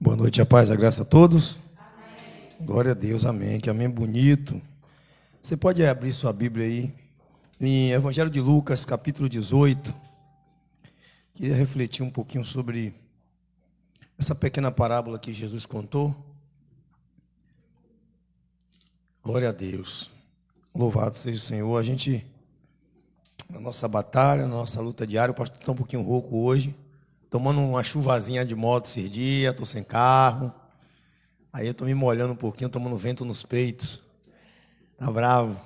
Boa noite, a paz, a graça a todos. Amém. Glória a Deus, amém. Que amém bonito. Você pode abrir sua Bíblia aí, em Evangelho de Lucas, capítulo 18. Queria refletir um pouquinho sobre essa pequena parábola que Jesus contou. Glória a Deus. Louvado seja o Senhor. A gente, na nossa batalha, na nossa luta diária, o pastor está um pouquinho rouco hoje, tomando uma chuvazinha de moto esses dias, estou sem carro. Aí eu estou me molhando um pouquinho, tomando vento nos peitos. Tá bravo.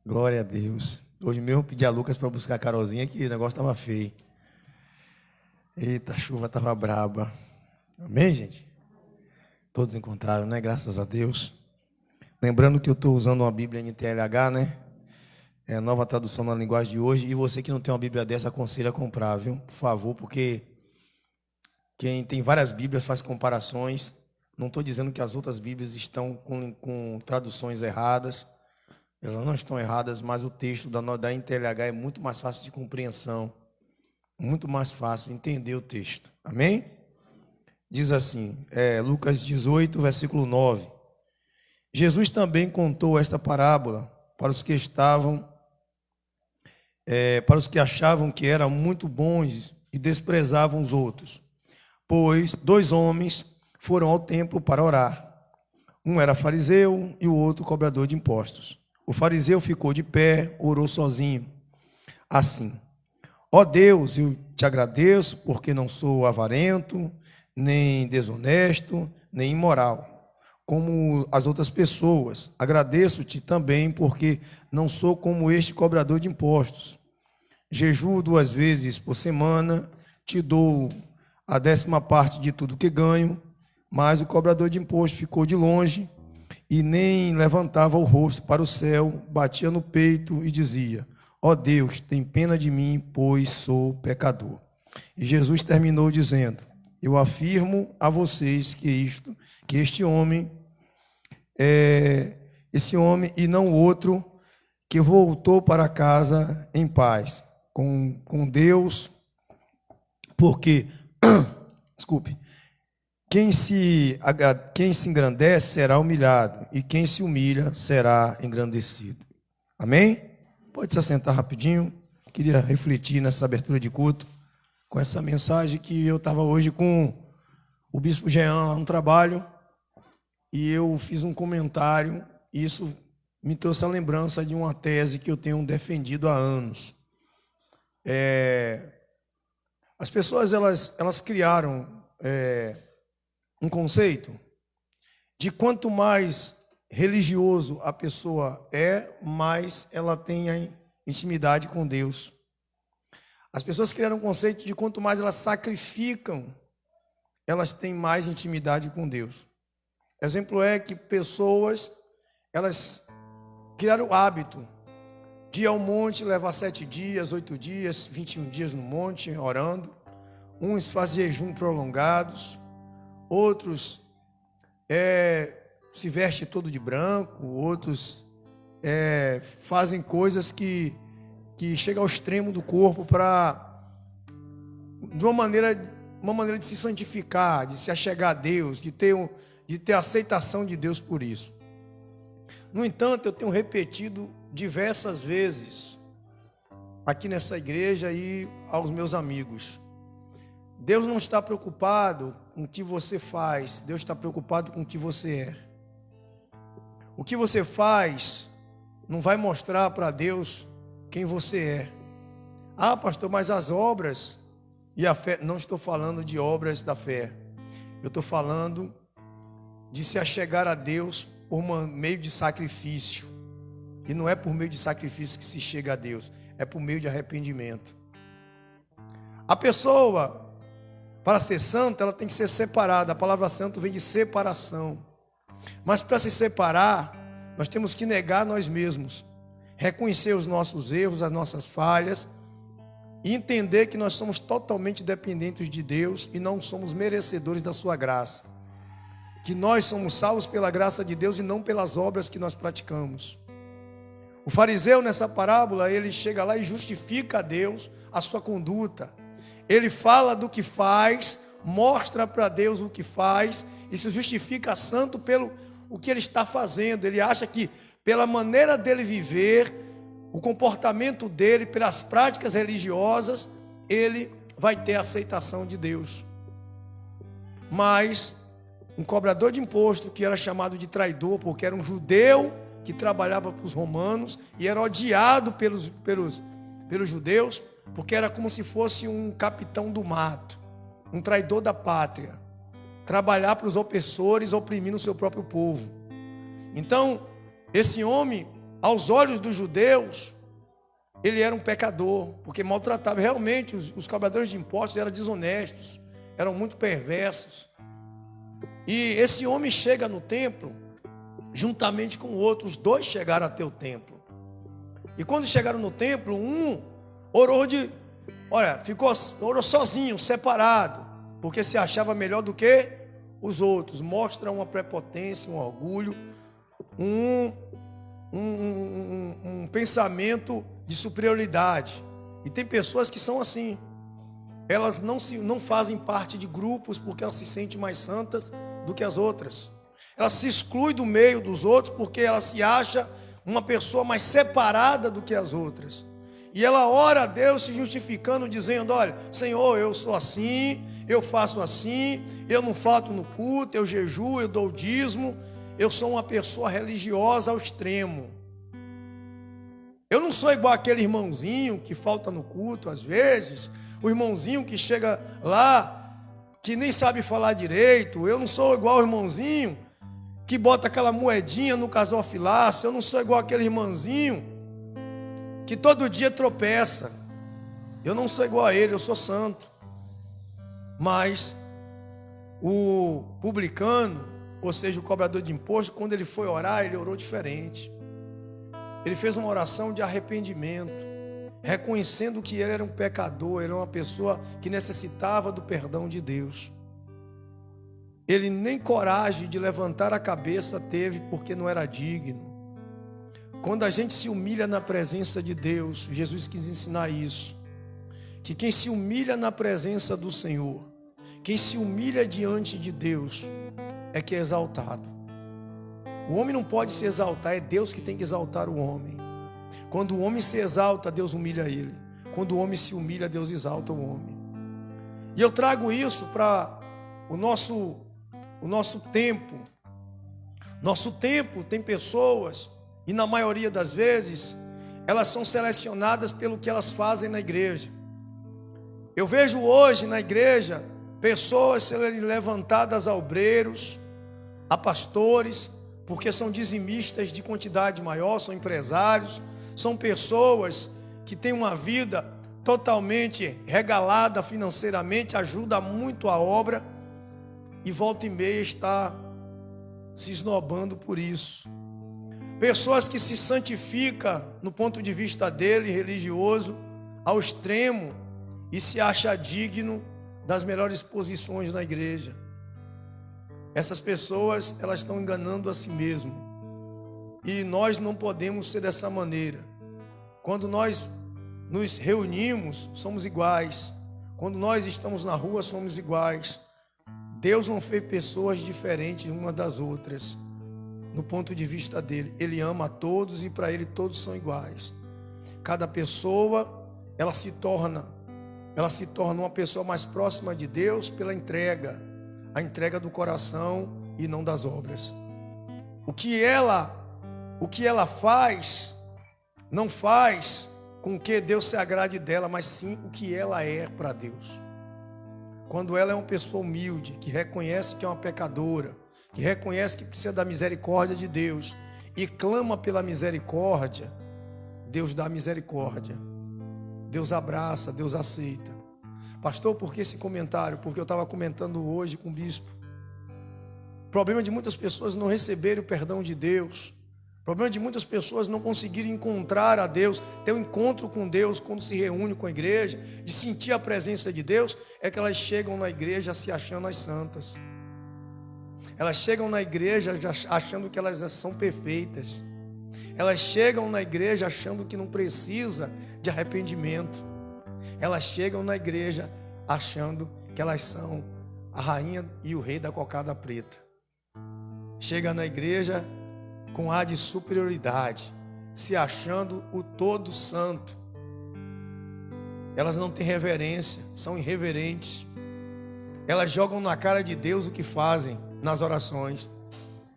Glória a Deus. Hoje mesmo eu pedi a Lucas para buscar a Carolzinha, que o negócio estava feio. Eita, a chuva estava braba. Amém, gente? Todos encontraram, né? Graças a Deus. Lembrando que eu estou usando uma Bíblia NTLH, né? É a nova tradução na linguagem de hoje. E você que não tem uma Bíblia dessa, aconselho a comprar, viu? Por favor, porque quem tem várias Bíblias faz comparações. Não estou dizendo que as outras Bíblias estão com traduções erradas. Elas não estão erradas, mas o texto da NTLH é muito mais fácil de compreensão. Muito mais fácil entender o texto. Amém? Diz assim, Lucas 18, versículo 9. Jesus também contou esta parábola para os que achavam que eram muito bons e desprezavam os outros. Pois 2 homens foram ao templo para orar. Um era fariseu e o outro cobrador de impostos. O fariseu ficou de pé, orou sozinho, assim: ó Deus, eu te agradeço porque não sou avarento, nem desonesto, nem imoral, como as outras pessoas. Agradeço-te também porque não sou como este cobrador de impostos. Jejuo 2 vezes por semana, te dou a 10ª parte de tudo que ganho. Mas o cobrador de imposto ficou de longe e nem levantava o rosto para o céu, batia no peito e dizia: ó Deus, tem pena de mim, pois sou pecador. E Jesus terminou dizendo: eu afirmo a vocês que este homem esse homem e não outro, que voltou para casa em paz com Deus, porque desculpe, quem se engrandece será humilhado, e quem se humilha será engrandecido. Amém? Pode se assentar rapidinho. Queria refletir nessa abertura de culto com essa mensagem que eu estava hoje com o bispo Jean lá no trabalho, e eu fiz um comentário, e isso me trouxe a lembrança de uma tese que eu tenho defendido há anos. As pessoas elas criaram um conceito de quanto mais religioso a pessoa mais ela tem a intimidade com Deus. As pessoas criaram um conceito de quanto mais elas sacrificam, elas têm mais intimidade com Deus. Exemplo é que pessoas, elas criaram o hábito de ir ao monte, levar 7 dias, 8 dias, 21 dias no monte, orando. Uns fazem jejum prolongados, outros se vestem todo de branco, outros fazem coisas que chegam ao extremo do corpo de uma maneira de se santificar, de se achegar a Deus, de ter a aceitação de Deus por isso. No entanto, eu tenho repetido diversas vezes aqui nessa igreja e aos meus amigos: Deus não está preocupado com o que você faz, Deus está preocupado com o que você é. O que você faz não vai mostrar para Deus quem você é. Ah, pastor, mas as obras e a fé, não estou falando de obras da fé. Eu estou falando de se achegar a Deus por meio de sacrifício. E não é por meio de sacrifício que se chega a Deus, é por meio de arrependimento. A pessoa, para ser santa, ela tem que ser separada. A palavra santo vem de separação. Mas para se separar, nós temos que negar nós mesmos, reconhecer os nossos erros, as nossas falhas, e entender que nós somos totalmente dependentes de Deus e não somos merecedores da sua graça. Que nós somos salvos pela graça de Deus e não pelas obras que nós praticamos. O fariseu, nessa parábola, ele chega lá e justifica a Deus a sua conduta. Ele fala do que faz, mostra para Deus o que faz e se justifica santo pelo o que ele está fazendo. Ele acha que pela maneira dele viver, o comportamento dele, pelas práticas religiosas, ele vai ter a aceitação de Deus. Mas um cobrador de imposto, que era chamado de traidor, porque era um judeu que trabalhava para os romanos e era odiado pelos judeus, porque era como se fosse um capitão do mato, um traidor da pátria, trabalhar para os opressores, oprimindo o seu próprio povo. Então, esse homem, aos olhos dos judeus, ele era um pecador, porque maltratava. Realmente, os cobradores de impostos eram desonestos, eram muito perversos. E esse homem chega no templo, juntamente com o outro, os dois chegaram até o templo. E quando chegaram no templo, um orou orou sozinho, separado, porque se achava melhor do que os outros. Mostra uma prepotência, um orgulho, um pensamento de superioridade. E tem pessoas que são assim. Elas não fazem parte de grupos porque elas se sentem mais santas do que as outras. Elas se excluem do meio dos outros porque ela se acha uma pessoa mais separada do que as outras. E ela ora a Deus se justificando, dizendo: olha, Senhor, eu sou assim, eu faço assim, eu não falto no culto, eu jejuo, eu dou o dízimo, eu sou uma pessoa religiosa ao extremo. Eu não sou igual aquele irmãozinho que falta no culto às vezes, o irmãozinho que chega lá, que nem sabe falar direito. Eu não sou igual o irmãozinho que bota aquela moedinha no gasofilaço. Eu não sou igual aquele irmãozinho que todo dia tropeça. Eu não sou igual a ele, eu sou santo. Mas o publicano, ou seja, o cobrador de imposto, quando ele foi orar, ele orou diferente. Ele fez uma oração de arrependimento, reconhecendo que ele era um pecador, ele era uma pessoa que necessitava do perdão de Deus. Ele nem coragem de levantar a cabeça teve, porque não era digno. Quando a gente se humilha na presença de Deus, Jesus quis ensinar isso, que quem se humilha na presença do Senhor, quem se humilha diante de Deus, é que é exaltado. O homem não pode se exaltar, é Deus que tem que exaltar o homem. Quando o homem se exalta, Deus humilha ele. Quando o homem se humilha, Deus exalta o homem. E eu trago isso para o nosso tempo. Nosso tempo tem pessoas, e na maioria das vezes, elas são selecionadas pelo que elas fazem na igreja. Eu vejo hoje na igreja pessoas serem levantadas a obreiros, a pastores, porque são dizimistas de quantidade maior, são empresários, são pessoas que têm uma vida totalmente regalada financeiramente, ajuda muito a obra, e volta e meia está se esnobando por isso. Pessoas que se santificam no ponto de vista dele, religioso, ao extremo, e se acha digno das melhores posições na igreja. Essas pessoas, elas estão enganando a si mesmo. E nós não podemos ser dessa maneira. Quando nós nos reunimos, somos iguais. Quando nós estamos na rua, somos iguais. Deus não fez pessoas diferentes umas das outras. No ponto de vista dele, ele ama a todos e para ele todos são iguais. Cada pessoa, ela se torna uma pessoa mais próxima de Deus pela entrega. A entrega do coração e não das obras. O que ela faz, não faz com que Deus se agrade dela, mas sim o que ela é para Deus. Quando ela é uma pessoa humilde, que reconhece que é uma pecadora, que reconhece que precisa da misericórdia de Deus e clama pela misericórdia, Deus dá misericórdia. Deus abraça, Deus aceita. Pastor, por que esse comentário? Porque eu estava comentando hoje com o bispo. O problema de muitas pessoas não receberem o perdão de Deus. O problema de muitas pessoas não conseguirem encontrar a Deus, ter um encontro com Deus quando se reúne com a igreja, de sentir a presença de Deus, é que elas chegam na igreja se achando as santas. Elas chegam na igreja achando que elas são perfeitas. Elas chegam na igreja achando que não precisa de arrependimento. Elas chegam na igreja achando que elas são a rainha e o rei da cocada preta. Chega na igreja com ar de superioridade, se achando o todo santo. Elas não têm reverência, são irreverentes. Elas jogam na cara de Deus o que fazem nas orações.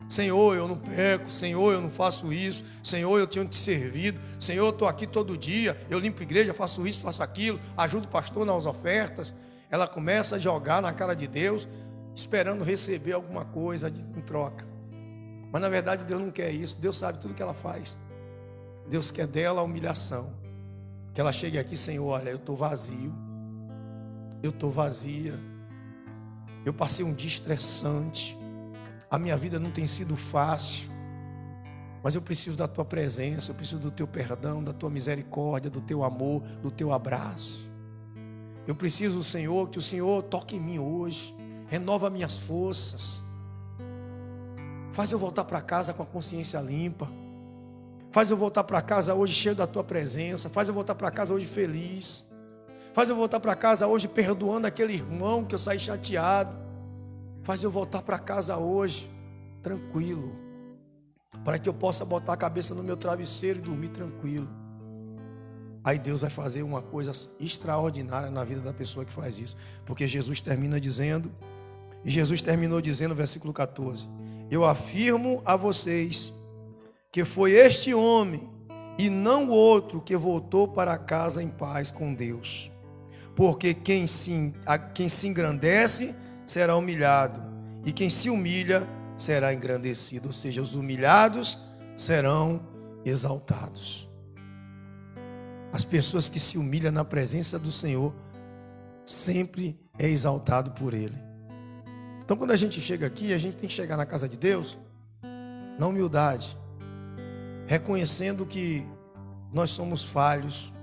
Senhor, eu não peco. Senhor, eu não faço isso. Senhor, eu tenho te servido. Senhor, eu estou aqui todo dia. Eu limpo a igreja, faço isso, faço aquilo. Ajudo o pastor nas ofertas. Ela começa a jogar na cara de Deus, esperando receber alguma coisa em troca. Mas na verdade Deus não quer isso. Deus sabe tudo que ela faz. Deus quer dela a humilhação. Que ela chegue aqui, Senhor, olha, eu estou vazio. Eu estou vazia. Eu passei um dia estressante. A minha vida não tem sido fácil. Mas eu preciso da tua presença. Eu preciso do teu perdão, da tua misericórdia, do teu amor, do teu abraço. Eu preciso, Senhor, que o Senhor toque em mim hoje. Renova minhas forças. Faz eu voltar para casa com a consciência limpa. Faz eu voltar para casa hoje cheio da tua presença. Faz eu voltar para casa hoje feliz. Faz eu voltar para casa hoje perdoando aquele irmão que eu saí chateado. Faz eu voltar para casa hoje tranquilo, para que eu possa botar a cabeça no meu travesseiro e dormir tranquilo. Aí Deus vai fazer uma coisa extraordinária na vida da pessoa que faz isso. Porque Jesus termina dizendo, e Jesus terminou dizendo, versículo 14: eu afirmo a vocês que foi este homem e não o outro que voltou para casa em paz com Deus. Porque quem se engrandece será humilhado, e quem se humilha será engrandecido. Ou seja, os humilhados serão exaltados. As pessoas que se humilham na presença do Senhor sempre é exaltado por Ele. Então quando a gente chega aqui, a gente tem que chegar na casa de Deus na humildade, reconhecendo que nós somos falhos,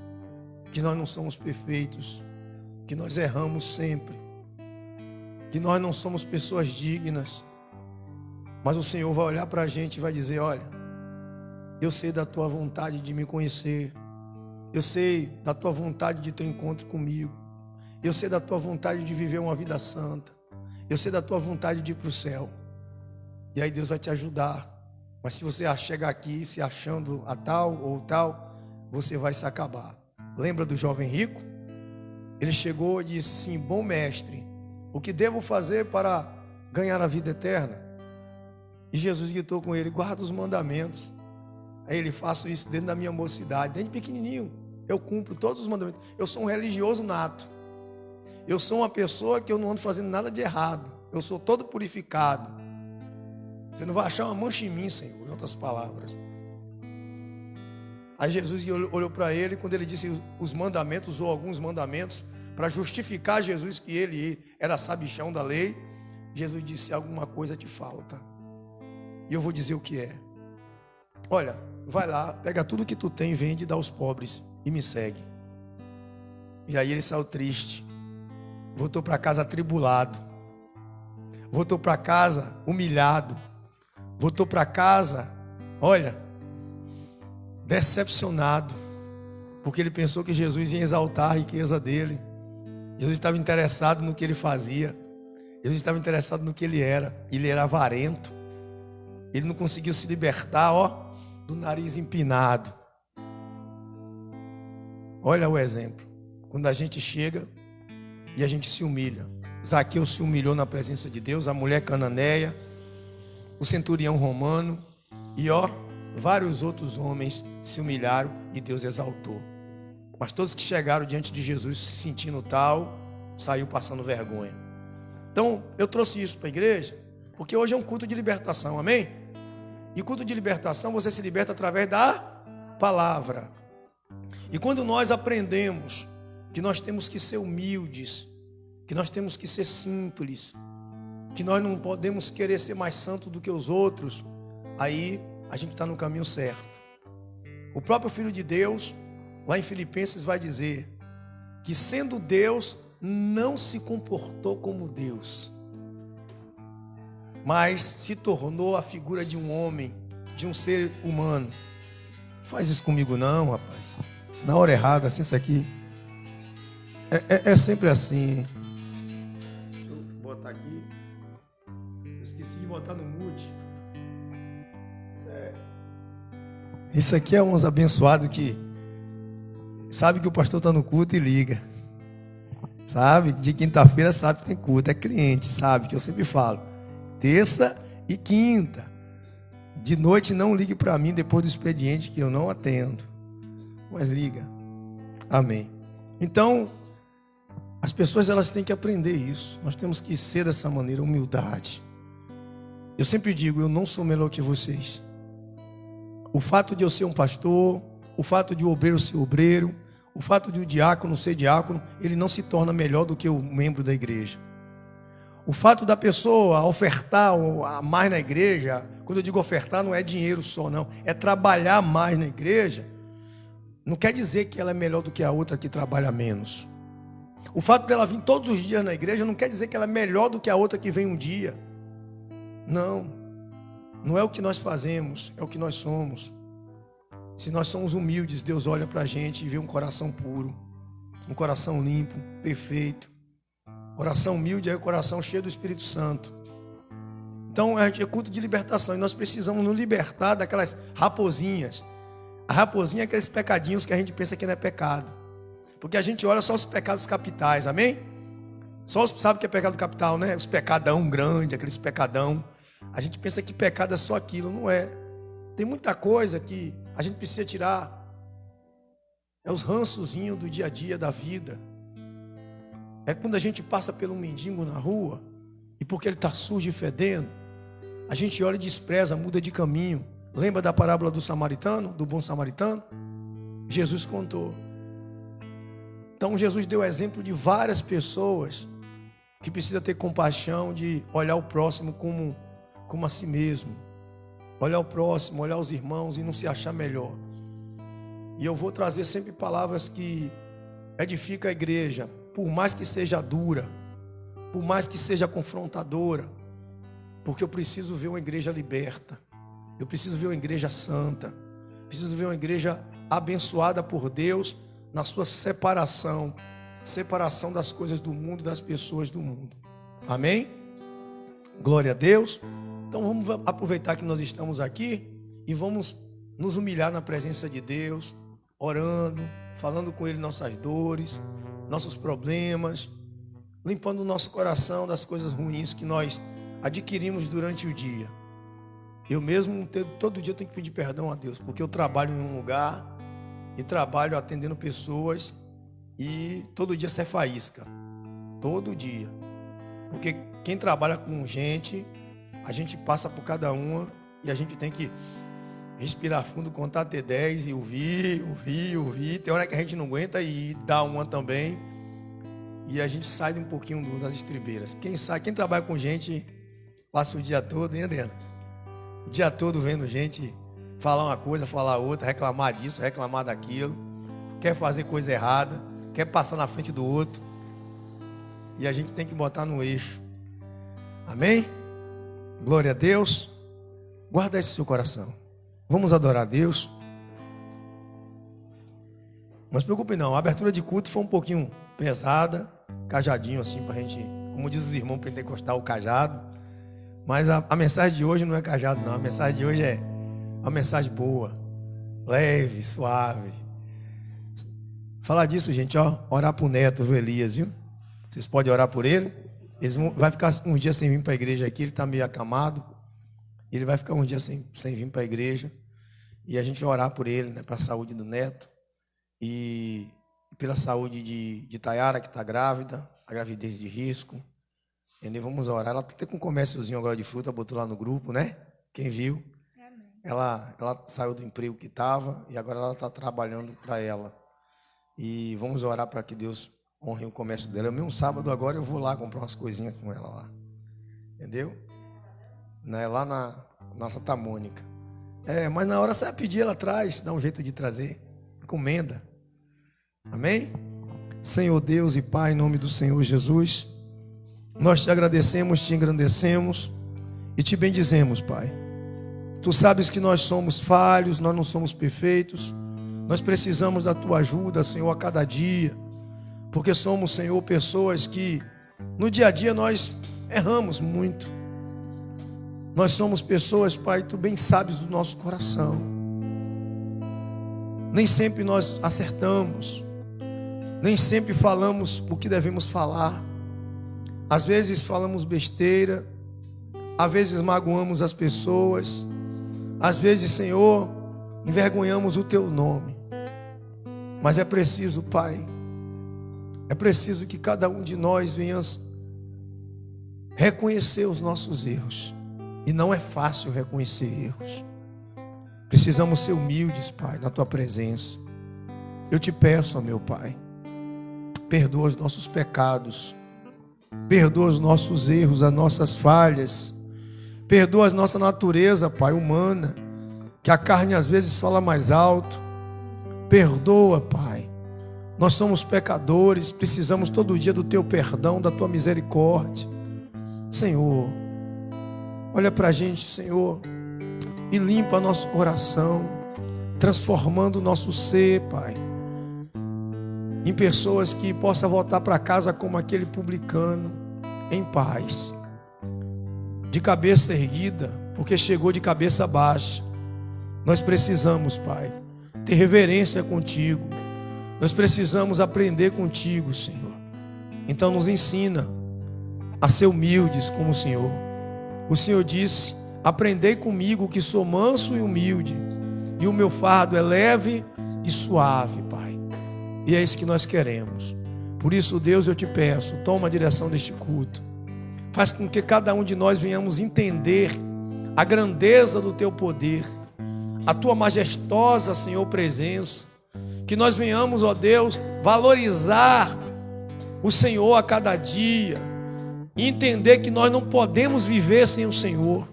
que nós não somos perfeitos, que nós erramos sempre, que nós não somos pessoas dignas. Mas o Senhor vai olhar para a gente e vai dizer: olha, eu sei da tua vontade de me conhecer. Eu sei da tua vontade de ter um encontro comigo. Eu sei da tua vontade de viver uma vida santa. Eu sei da tua vontade de ir para o céu. E aí Deus vai te ajudar. Mas se você chegar aqui se achando a tal ou tal, você vai se acabar. Lembra do jovem rico? Ele chegou e disse assim: bom mestre, o que devo fazer para ganhar a vida eterna? E Jesus gritou com ele: guarda os mandamentos. Aí ele: faço isso dentro da minha mocidade, desde pequenininho. Eu cumpro todos os mandamentos. Eu sou um religioso nato. Eu sou uma pessoa que eu não ando fazendo nada de errado. Eu sou todo purificado. Você não vai achar uma mancha em mim, Senhor, em outras palavras. Aí Jesus olhou para ele, quando ele disse os mandamentos, ou alguns mandamentos, para justificar Jesus que ele era sabichão da lei, Jesus disse: alguma coisa te falta. E eu vou dizer o que é. Olha, vai lá, pega tudo que tu tem, vende e dá aos pobres e me segue. E aí ele saiu triste, voltou para casa atribulado, voltou para casa humilhado, voltou para casa, olha, decepcionado, porque ele pensou que Jesus ia exaltar a riqueza dele. Jesus estava interessado no que ele fazia, Jesus estava interessado no que ele era avarento. Ele não conseguiu se libertar, do nariz empinado. Olha o exemplo. Quando a gente chega e a gente se humilha. Zaqueu se humilhou na presença de Deus, a mulher cananeia, o centurião romano e vários outros homens se humilharam e Deus exaltou. Mas todos que chegaram diante de Jesus se sentindo tal, saiu passando vergonha. Então eu trouxe isso para a igreja, porque hoje é um culto de libertação, amém? E culto de libertação, você se liberta através da palavra. E quando nós aprendemos que nós temos que ser humildes, que nós temos que ser simples, que nós não podemos querer ser mais santo do que os outros, aí a gente está no caminho certo. O próprio Filho de Deus, lá em Filipenses, vai dizer que sendo Deus, não se comportou como Deus, mas se tornou a figura de um homem, de um ser humano. Não faz isso comigo não, rapaz. Na hora errada, assim, isso aqui é sempre assim. Deixa eu botar botar aqui. Eu esqueci de botar no mute. Isso aqui é uns abençoados que sabe que o pastor está no culto e liga. Sabe? De quinta-feira sabe que tem culto. É cliente, sabe? Que eu sempre falo. Terça e quinta. De noite não ligue para mim depois do expediente que eu não atendo. Mas liga. Amém. Então, as pessoas elas têm que aprender isso. Nós temos que ser dessa maneira, humildade. Eu sempre digo, eu não sou melhor que vocês. O fato de eu ser um pastor, o fato de o obreiro ser obreiro, o fato de o diácono ser diácono, ele não se torna melhor do que o membro da igreja. O fato da pessoa ofertar mais na igreja, quando eu digo ofertar, não é dinheiro só, não. É trabalhar mais na igreja. Não quer dizer que ela é melhor do que a outra que trabalha menos. O fato dela vir todos os dias na igreja não quer dizer que ela é melhor do que a outra que vem um dia. Não. Não é o que nós fazemos, é o que nós somos. Se nós somos humildes, Deus olha para a gente e vê um coração puro, um coração limpo, perfeito. Coração humilde é o coração cheio do Espírito Santo. Então a gente é culto de libertação e nós precisamos nos libertar daquelas raposinhas. A raposinha é aqueles pecadinhos que a gente pensa que não é pecado. Porque a gente olha só os pecados capitais, amém? Só sabe o que é pecado capital, né? Os pecadão grande, aqueles pecadão. A gente pensa que pecado é só aquilo, não é. Tem muita coisa que a gente precisa tirar. É os rançozinhos do dia a dia da vida. É quando a gente passa pelo mendigo na rua e porque ele está sujo e fedendo, a gente olha e despreza, muda de caminho. Lembra da parábola do samaritano, do bom samaritano? Jesus contou. Então Jesus deu exemplo de várias pessoas que precisam ter compaixão de olhar o próximo como a si mesmo. Olhar o próximo, olhar os irmãos e não se achar melhor. E eu vou trazer sempre palavras que edificam a igreja, por mais que seja dura, por mais que seja confrontadora, porque eu preciso ver uma igreja liberta, eu preciso ver uma igreja santa, preciso ver uma igreja abençoada por Deus na sua separação das coisas do mundo, das pessoas do mundo. Amém? Glória a Deus. Então vamos aproveitar que nós estamos aqui e vamos nos humilhar na presença de Deus, orando, falando com Ele nossas dores, nossos problemas, limpando o nosso coração das coisas ruins que nós adquirimos durante o dia. Eu mesmo, todo dia, tenho que pedir perdão a Deus, porque eu trabalho em um lugar e trabalho atendendo pessoas e todo dia sai faísca. Todo dia. Porque quem trabalha com gente, a gente passa por cada uma e a gente tem que respirar fundo, contar até 10 e ouvir. Tem hora que a gente não aguenta e dá uma também. E a gente sai um pouquinho das estribeiras. Quem trabalha com gente, passa o dia todo, hein, Adriana? O dia todo vendo gente falar uma coisa, falar outra, reclamar disso, reclamar daquilo. Quer fazer coisa errada, quer passar na frente do outro. E a gente tem que botar no eixo. Amém? Glória a Deus. Guarda isso no seu coração. Vamos adorar a Deus. Não se preocupe não, a abertura de culto foi um pouquinho pesada, cajadinho assim pra gente, como diz os irmãos pentecostais, o cajado. Mas a mensagem de hoje não é cajado não, a mensagem de hoje é uma mensagem boa, leve, suave. Falar disso, gente, ó, orar pro neto, o Elias, viu? Vocês podem orar por ele. Vai ficar uns dias sem vir para a igreja aqui, ele está meio acamado. Ele vai ficar uns dias sem vir para a igreja. E a gente vai orar por ele, né, para a saúde do neto. E pela saúde de Tayara, que está grávida, a gravidez de risco. E vamos orar. Ela está até com um comérciozinho agora de fruta, botou lá no grupo, né? Quem viu? Amém. Ela saiu do emprego que estava e agora ela está trabalhando para ela. E vamos orar para que Deus honre o comércio dela. Mesmo sábado agora eu vou lá comprar umas coisinhas com ela lá. Entendeu? Né? Lá na Santa Mônica. Mas na hora você vai pedir, ela traz, dá um jeito de trazer. Encomenda. Amém? Senhor Deus e Pai, em nome do Senhor Jesus, nós te agradecemos, te engrandecemos e te bendizemos, Pai. Tu sabes que nós somos falhos, nós não somos perfeitos. Nós precisamos da tua ajuda, Senhor, a cada dia. Porque somos, Senhor, pessoas que no dia a dia nós erramos muito. Nós somos pessoas, Pai, Tu bem sabes do nosso coração. Nem sempre nós acertamos. Nem sempre falamos o que devemos falar. Às vezes falamos besteira. Às vezes magoamos as pessoas. Às vezes, Senhor, envergonhamos o Teu nome. Mas é preciso, Pai, é preciso que cada um de nós venha reconhecer os nossos erros. E não é fácil reconhecer erros. Precisamos ser humildes, Pai, na Tua presença. Eu te peço, ó meu Pai, perdoa os nossos pecados, perdoa os nossos erros, as nossas falhas, perdoa a nossa natureza, Pai, humana, que a carne às vezes fala mais alto. Perdoa, Pai. Nós somos pecadores, precisamos todo dia do Teu perdão, da Tua misericórdia. Senhor, olha para a gente, Senhor, e limpa nosso coração, transformando o nosso ser, Pai, em pessoas que possam voltar para casa como aquele publicano, em paz, de cabeça erguida, porque chegou de cabeça baixa. Nós precisamos, Pai, ter reverência contigo. Nós precisamos aprender contigo, Senhor. Então nos ensina a ser humildes como o Senhor. O Senhor disse: aprendei comigo que sou manso e humilde, e o meu fardo é leve e suave, Pai. E é isso que nós queremos. Por isso, Deus, eu te peço, toma a direção deste culto. Faz com que cada um de nós venhamos entender a grandeza do Teu poder, a Tua majestosa, Senhor, presença. Que nós venhamos, ó Deus, valorizar o Senhor a cada dia. E entender que nós não podemos viver sem o Senhor.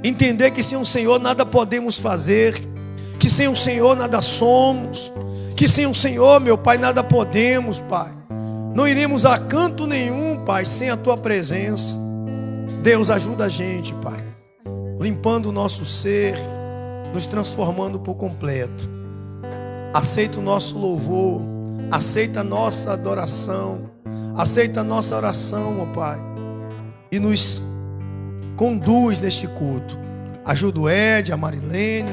Entender que sem o Senhor nada podemos fazer. Que sem o Senhor nada somos. Que sem o Senhor, meu Pai, nada podemos, Pai. Não iremos a canto nenhum, Pai, sem a Tua presença. Deus, ajuda a gente, Pai, limpando o nosso ser, nos transformando por completo. Aceita o nosso louvor, aceita a nossa adoração, aceita a nossa oração, ó Pai, e nos conduz neste culto. Ajuda o Ed, a Marilene,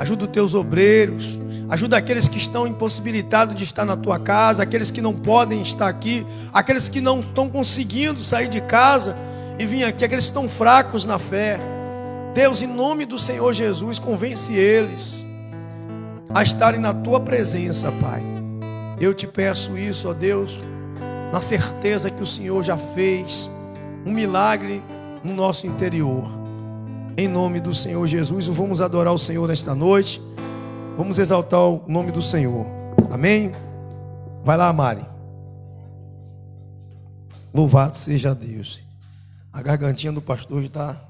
ajuda os Teus obreiros, ajuda aqueles que estão impossibilitados de estar na Tua casa, aqueles que não podem estar aqui, aqueles que não estão conseguindo sair de casa e vir aqui, aqueles que estão fracos na fé. Deus, em nome do Senhor Jesus, convence eles a estarem na Tua presença, Pai. Eu te peço isso, ó Deus, na certeza que o Senhor já fez um milagre no nosso interior. Em nome do Senhor Jesus, vamos adorar o Senhor nesta noite. Vamos exaltar o nome do Senhor. Amém? Vai lá, Mari. Louvado seja Deus. A gargantinha do pastor está...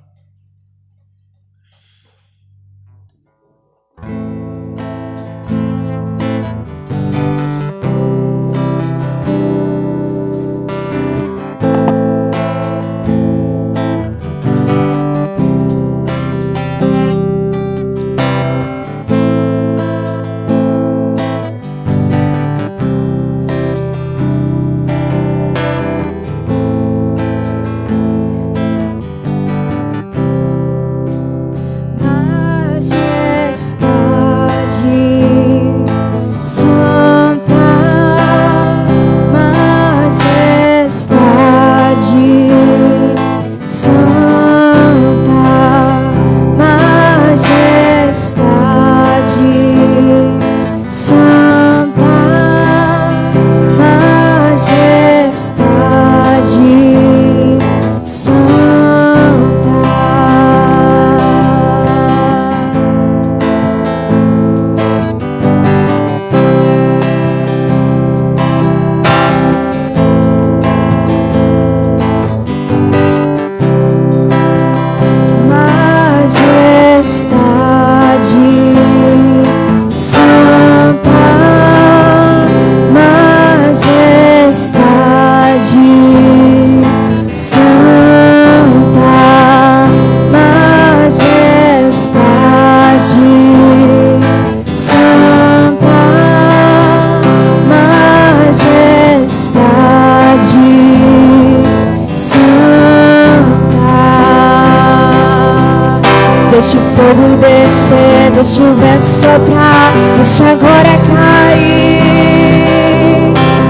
Deixa o fogo descer, deixa o vento soprar, deixa a glória cair.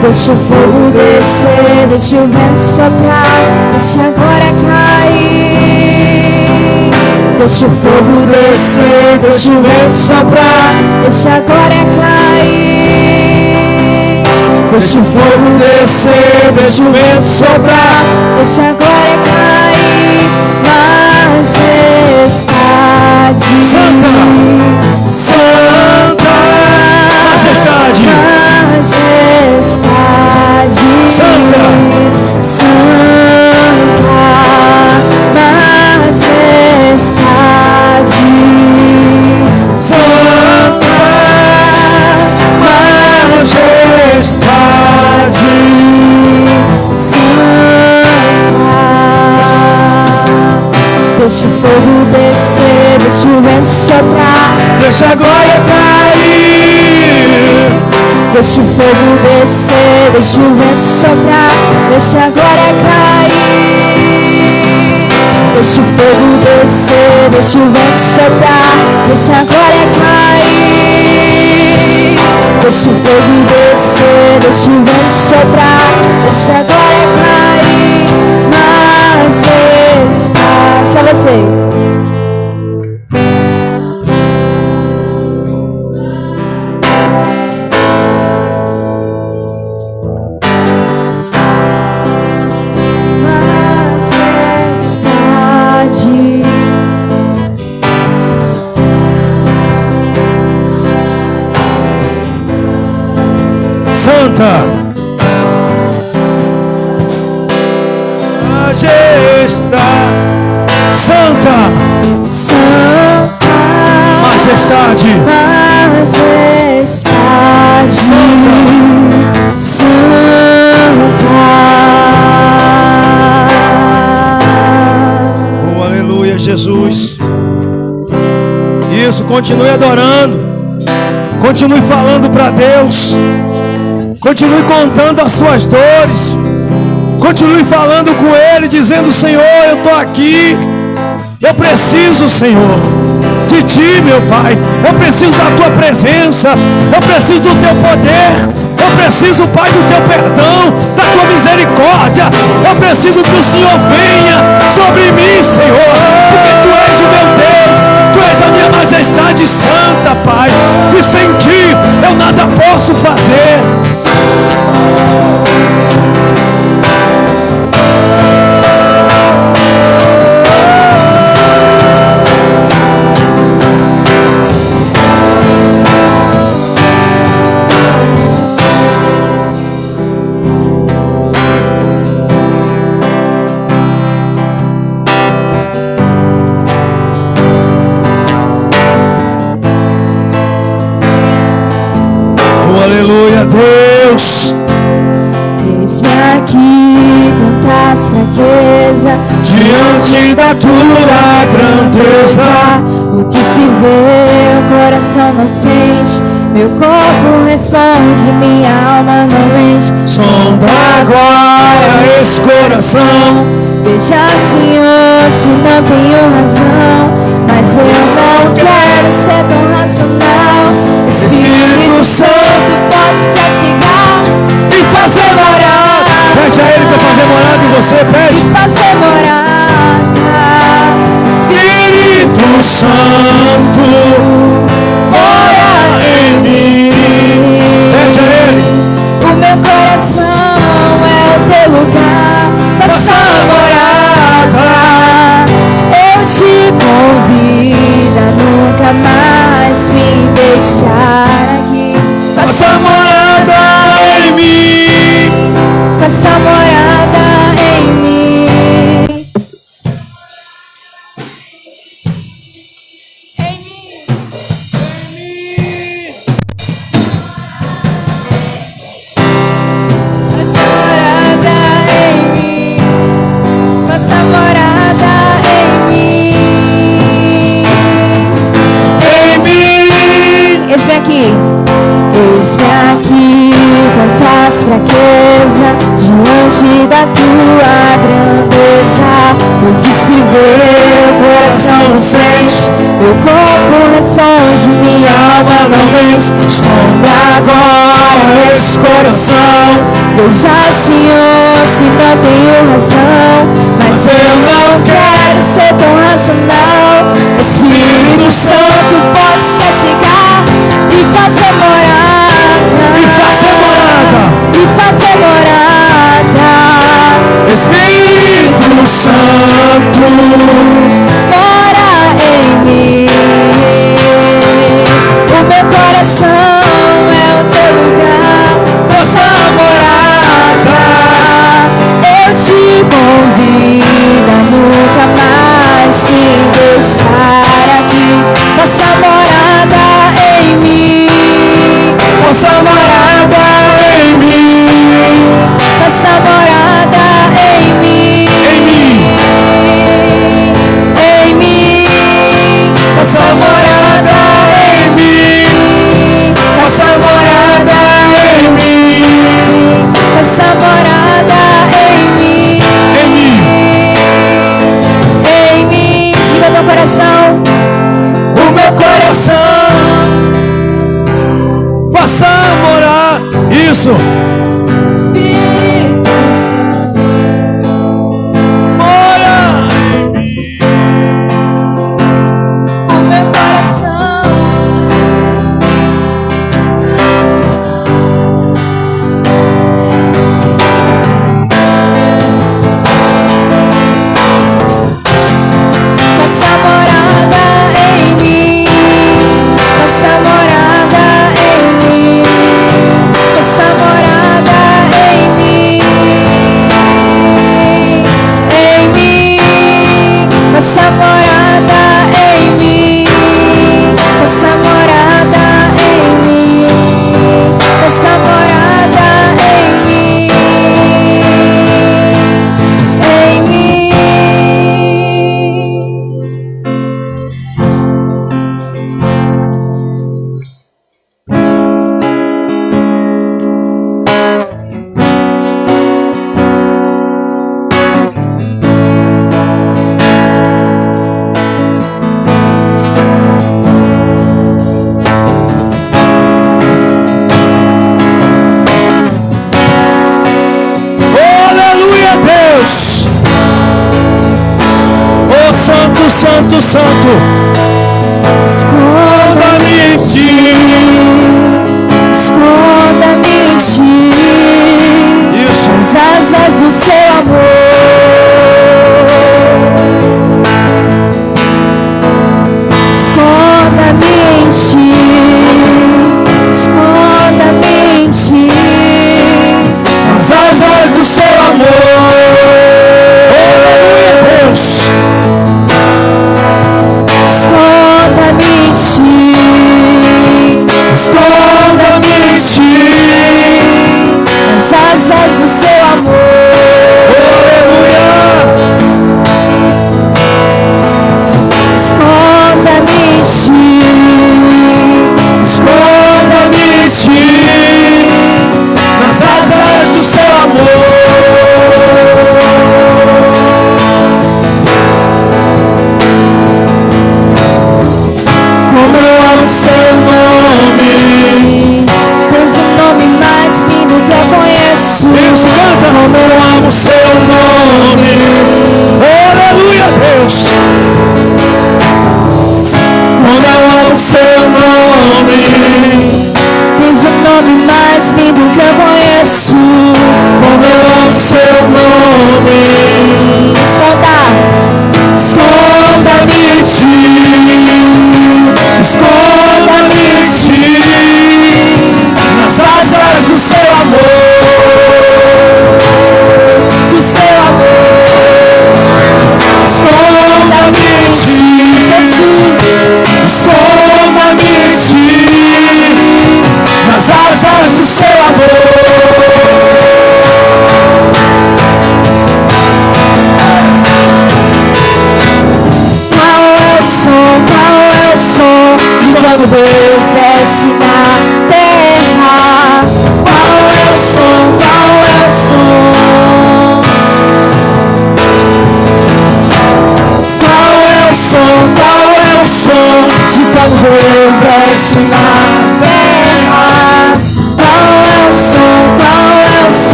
Deixa o fogo descer, deixa o vento soprar, deixa a glória cair. Deixa o fogo descer, deixa o vento soprar, deixa a glória cair. Deixa o fogo descer, deixa o vento soprar, deixa a glória cair. Majestade, Santa, Santa, majestade, majestade, Santa, Santa, majestade, Santa, majestade, deixa o fogo descer, deixa o vento soprar, deixa a glória cair. Deixa o fogo descer, deixa o vento soprar, deixa a glória cair. Deixa o fogo descer, deixa o vento soprar, deixa a glória cair. Deixa o fogo descer, deixa o vento soprar, deixa a glória cair. Majestade, só vocês. Santa, majestade, Santa, Santa, majestade, majestade, Santa, Santa. Oh, aleluia, Jesus. Isso, continue adorando, continue falando para Deus. Continue contando as suas dores. Continue falando com Ele, dizendo: Senhor, eu estou aqui. Eu preciso, Senhor, de Ti, meu Pai. Eu preciso da Tua presença. Eu preciso do Teu poder. Eu preciso, Pai, do Teu perdão, da Tua misericórdia. Eu preciso que o Senhor venha sobre mim, Senhor, porque Tu és o meu Deus. Tu és a minha majestade santa, Pai. E sem Ti eu nada posso fazer. Aleluia, Deus. Eis-me aqui, tantas fraquezas, Diante da Tua grandeza, o que se vê, o coração não sente, meu corpo responde, minha alma não enche. sonda agora esse coração. Veja, Senhor, se não tenho razão, mas eu não quero ser tão racional. Espírito Santo pode se achegar E fazer morada. Pede a Ele para fazer morada em você, pede. e fazer morada. Espírito Santo, Mora em mim. pede a Ele. O meu coração é o teu lugar, faça morada. Eu te convido a nunca mais me deixar aqui. Faça morada em mim. Faça morada em mim. Em mim. Faça morada em mim. Faça morada em mim. Em mim. Eis-me aqui. Eis-me aqui, tantas fraquezas, diante da Tua grandeza. O que se vê, o coração não sente, meu corpo responde, minha alma não mente. Sonda agora esse coração, veja, Senhor, se não tenho razão, mas eu não quero ser tão racional. Espírito Santo, pode se chegar e fazer morada, E fazer morada. e fazer morada. Espírito Santo, Mora em mim. O meu coração é o teu lugar, nossa morada. Eu te convido a nunca mais me deixar aqui. Nossa morada em mim, nossa morada em mim, nossa morada em mim, em mim, nossa morada em mim, nossa morada em mim, nossa morada em mim, em mim. Diga meu coração, o meu coração passa a morar. Isso. Espírito Santo, Mora em mim. o meu coração. Nossa morada em mim, nossa morada em mim, nossa morada em mim, nossa morada em mim, nossa morada em mim, nossa morada em mim, em mim. Aleluia, Deus. Oh, Santo, Santo, Santo, esconda-me em ti. Esconda-me em ti, Isso. nas asas do seu amor. Esconda-me em ti, esconda-me em ti, As asas do seu amor. Aleluia, Deus. esconda-me em ti, Esconda-me em ti. nas asas do seu amor.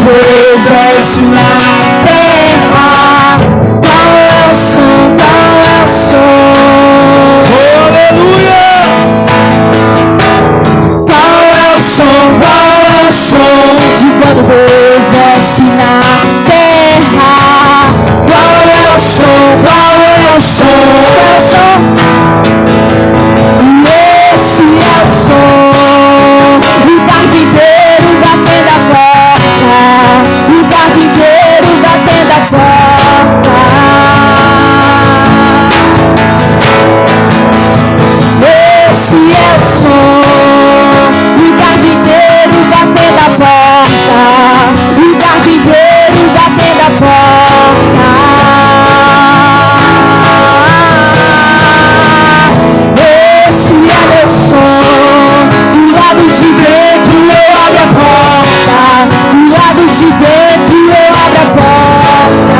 Deus desce na terra. Qual é o som? Qual é o som? Aleluia! Qual é o som? Qual é o som de quando Deus desce na terra? Qual é o som? Qual é o som? Qual é o som? Esse é o som. O carpinteiro batendo a porta. O carpinteiro batendo a porta. Esse é o som. O carpinteiro batendo a porta. O carpinteiro batendo a porta. Esse é meu som. Do lado de dentro eu abro a porta. Do lado de dentro eu abro a porta.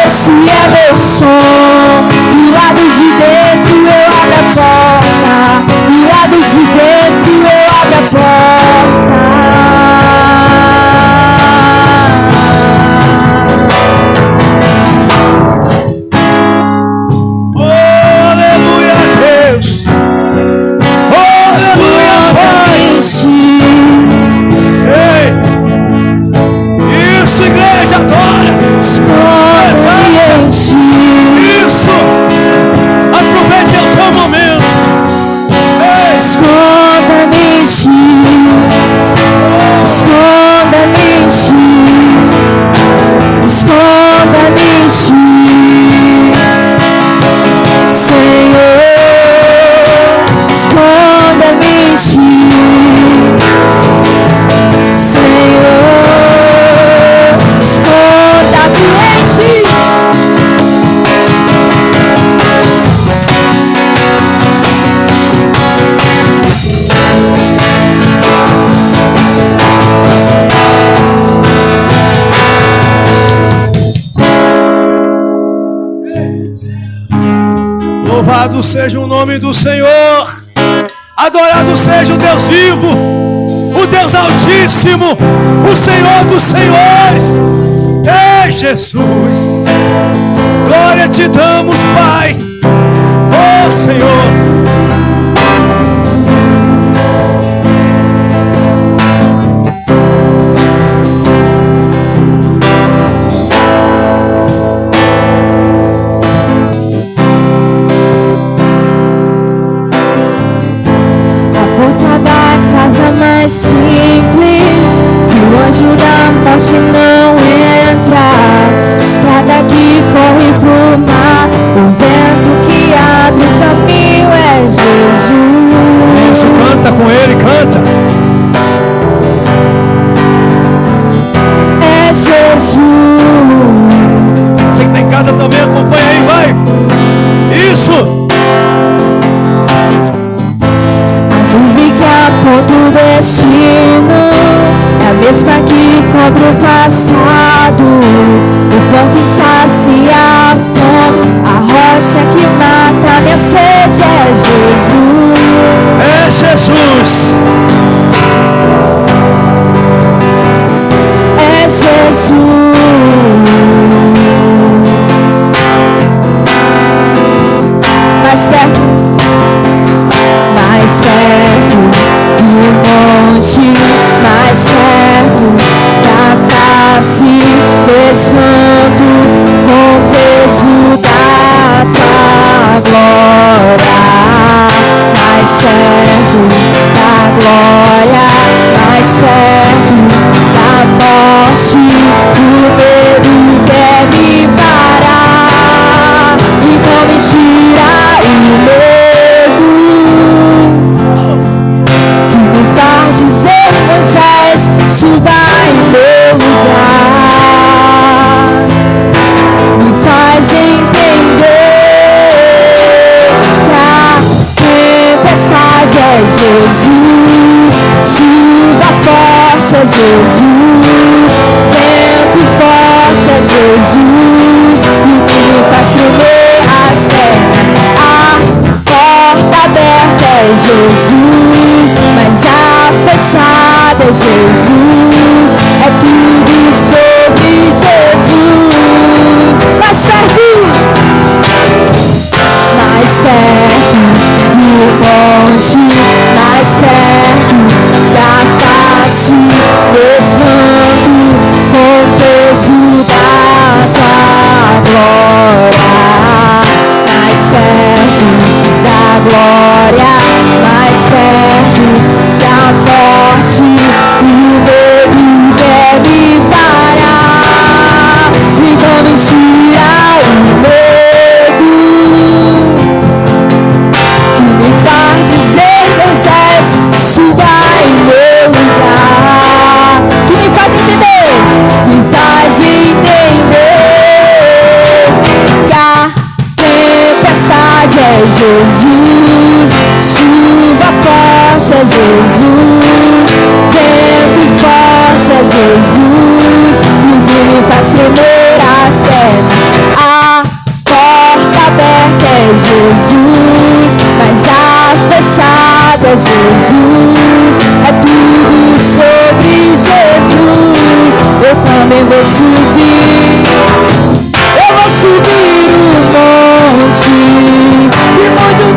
Esse é meu som. Do lado de dentro eu abro a porta. Do lado de dentro eu abro a porta. Aleluia, Deus! Aleluia, Pai! Ei! Isso, igreja, adora! Isso! Aproveite o teu momento! Ei! Esconda-me em ti, esconda-me em ti, esconda-me em ti, Senhor, esconda-me em ti, Senhor, esconda-me em ti. Louvado seja o nome do Senhor, adorado seja o Deus vivo, o Deus Altíssimo, o Senhor dos Senhores. Ei, Jesus, glória te damos, Pai, ó Senhor. Mais simples, que o anjo da morte não entra. Estrada que corre pro mar, o vento que abre o caminho é Jesus. Isso, canta com ele, canta. É Jesus. Você que está em casa também, acompanha aí, vai. Isso. Aponta o destino, é a mesma que cobre o passado. O pão que sacia a fome, a rocha que mata minha sede é Jesus. É Jesus. É Jesus. Mais perto, mais perto do monte, mais perto da face, espanto com o peso da tua glória. Mais perto da glória, mais perto da morte, o medo quer me parar, então me tira o medo que me faz dizer, Moisés, suba em meu lugar, me faz entender que a tempestade é Jesus, chuva forte é Jesus, vento forte é Jesus, e o que me faz tremer as pernas, a porta aberta é Jesus, é Jesus, é tudo sobre Jesus. Mais perto, no monte, mais perto da face, mesmando com o peso da tua glória. Mais perto da glória, mais perto da morte, o medo quer me parar, então me tira o medo que me faz dizer, Moisés, suba em meu lugar, que me faz entender que a tempestade é Jesus, chuva forte é Jesus, vento forte é Jesus, e o que me faz tremer as pernas. A porta aberta é Jesus, mas a fechada é Jesus, é tudo sobre Jesus. Eu também vou subir, eu vou subir o monte, e muitos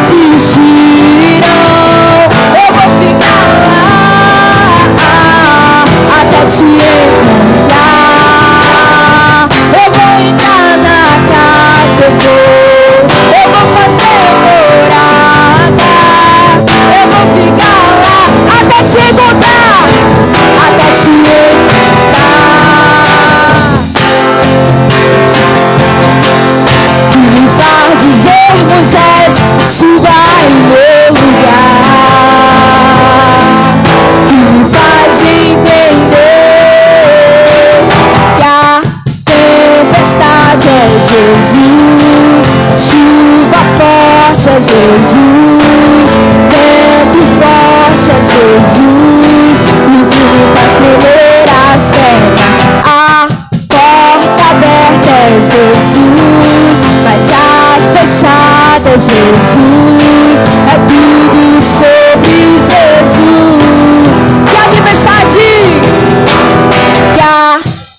desistiram. Eu vou ficar lá até te encontrar. Eu vou entrar na casa, eu vou fazer morada. Eu vou ficar lá até te encontrar, até te encontrar. Que me faz dizer, Moisés, suba em meu lugar, que me faz entender que a tempestade é Jesus, chuva forte é Jesus, vento forte é Jesus, e o que me faz tremer as pernas. A porta aberta é Jesus, mas a fechada é Jesus, é tudo sobre Jesus. Que a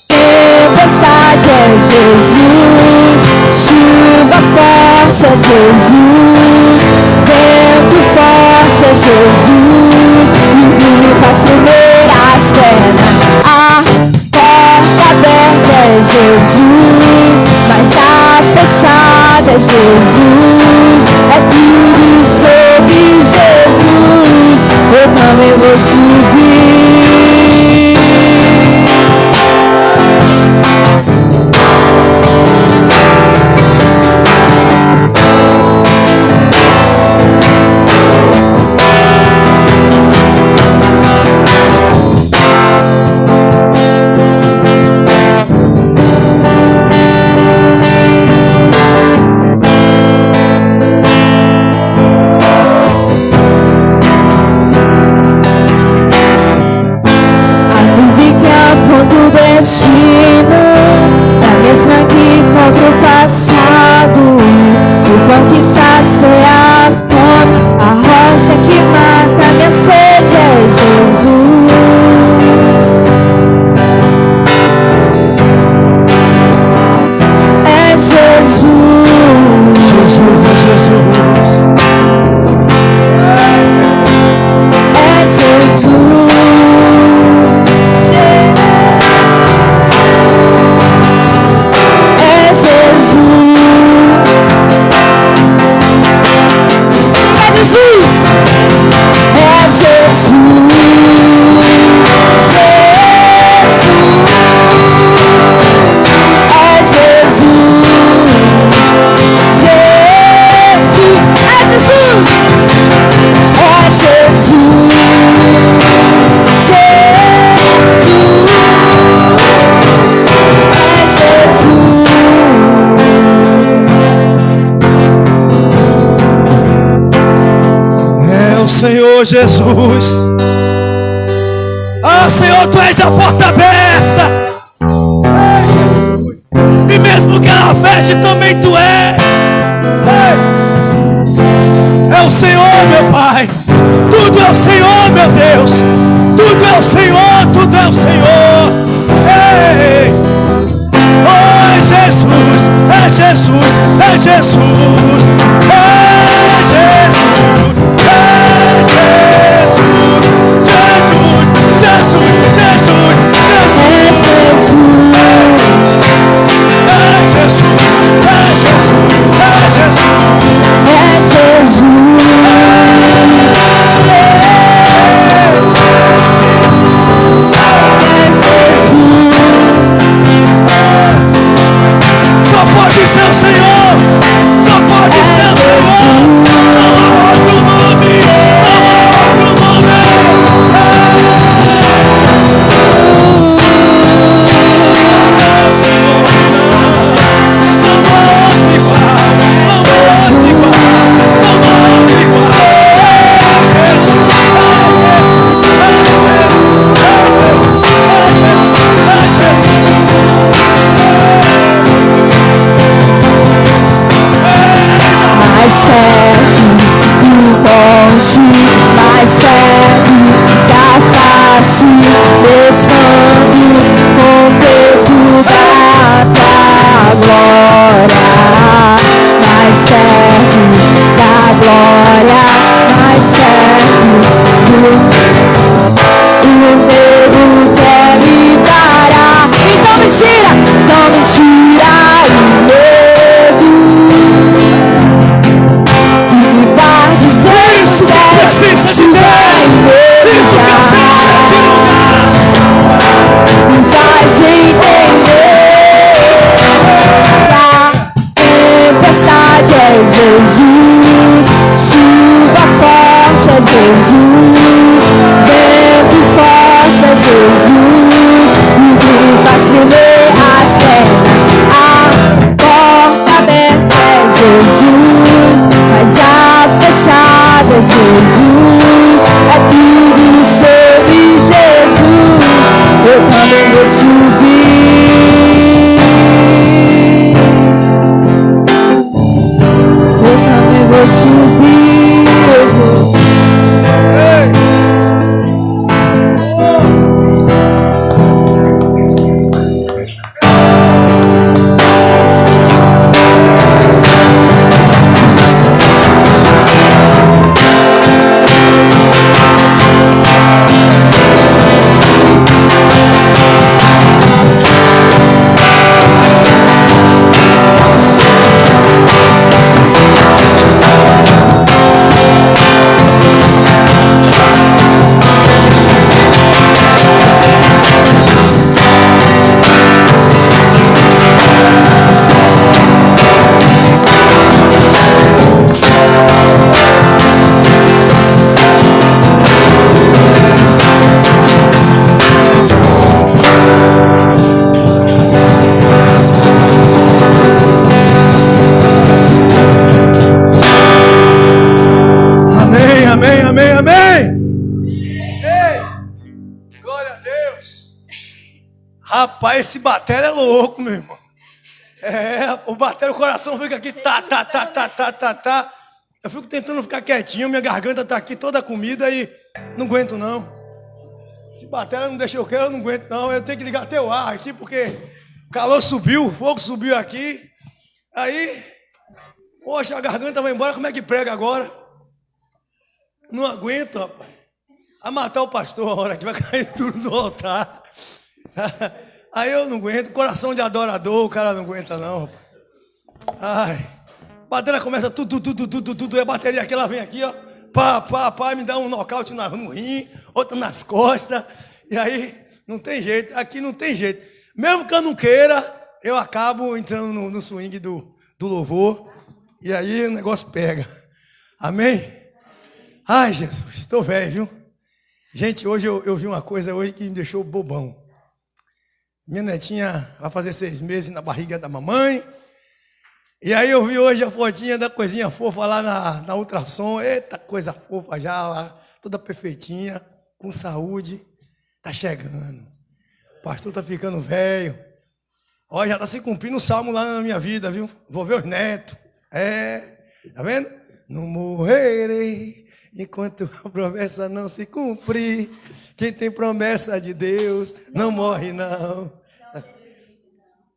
tempestade é Jesus, chuva forte é Jesus, vento forte é Jesus, e o que me faz tremer as pernas. A porta aberta é Jesus, mas a fechada é Jesus, é tudo sobre Jesus. Eu também vou subir. Destino, a mesma que contra o passado, o pão que sacia a fome, a rocha que mata minha sede é Jesus. É Jesus, Jesus é Jesus, é Jesus. Senhor Jesus, ah, Senhor, Tu és a porta aberta, Jesus. E mesmo que ela feche, também Tu és. É o Senhor, meu Pai, tudo é o Senhor, meu Deus, Tudo é o Senhor, tudo é o Senhor. Ei! Oh, é Jesus, é Jesus, é Jesus, é Jesus, é Jesus, Jesus, Jesus, Jesus, Jesus, é Jesus, é Jesus, é Jesus, só pode ser o Senhor, só pode ser o Senhor, não há outro nome, não há outro nome. Mais perto do longe, mais perto da face, mesmando com o peso da tua glória. Mais perto da glória, mais perto o medo quer me parar. Então me tira o medo. Vai dizer que você se vai me faz entender. A tempestade é Jesus, chuva forte é Jesus, vento forte é Jesus, o que faz tremer as pernas. A porta aberta é Jesus, mas a fechada é Jesus, é tudo sobre Jesus. Eu também vou subir, eu também vou subir, eu vou. Rapaz, esse batera é louco, meu irmão. O batera, o coração fica aqui, tá. Eu fico tentando ficar quietinho, minha garganta tá aqui toda comida e não aguento não. Se batera não deixa eu querer, eu não aguento não. Eu tenho que ligar até o ar aqui, porque o calor subiu, o fogo subiu aqui. Aí, poxa, a garganta vai embora, como é que prega agora? Não aguento, rapaz. A matar o pastor a hora que vai cair tudo do altar. Aí eu não aguento, coração de adorador, o cara não aguenta não, rapaz. Ai, a bateria começa tudo, e a bateria aqui, ela vem aqui, ó, pá, me dá um nocaute no rim, outra nas costas, e aí não tem jeito, aqui não tem jeito. Mesmo que eu não queira, eu acabo entrando no swing do louvor, e aí o negócio pega. Amém? Ai, Jesus, estou velho, viu? Gente, hoje eu vi uma coisa hoje que me deixou bobão. Minha netinha vai fazer 6 meses na barriga da mamãe. E aí eu vi hoje a fotinha da coisinha fofa lá na ultrassom. Eita, coisa fofa já lá, toda perfeitinha, com saúde. Tá chegando. O pastor tá ficando velho. Ó, já tá se cumprindo o salmo lá na minha vida, viu? Vou ver os netos. Tá vendo? Não morrerei enquanto a promessa não se cumprir. Quem tem promessa de Deus não morre, não.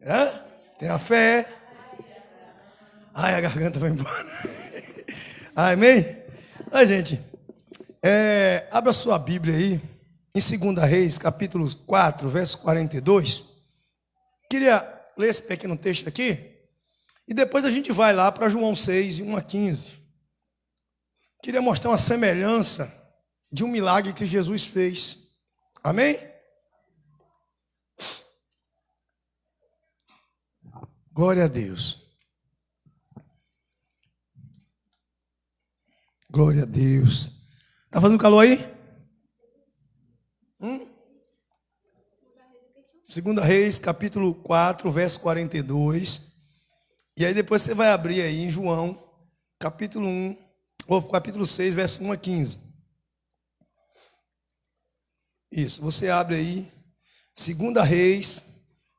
Hã? Tem a fé. Ai, a garganta vai embora. Amém? Ai, gente, abra sua Bíblia aí, em 2 Reis, capítulo 4, verso 42. Queria ler esse pequeno texto aqui, e depois a gente vai lá para João 6, 1 a 15. Queria mostrar uma semelhança de um milagre que Jesus fez. Amém? Glória a Deus. Glória a Deus. Está fazendo calor aí? 2 Reis, capítulo 4, verso 42. E aí depois você vai abrir aí em João, capítulo 1, ou capítulo 6, verso 1 a 15. Isso, você abre aí, 2 Reis,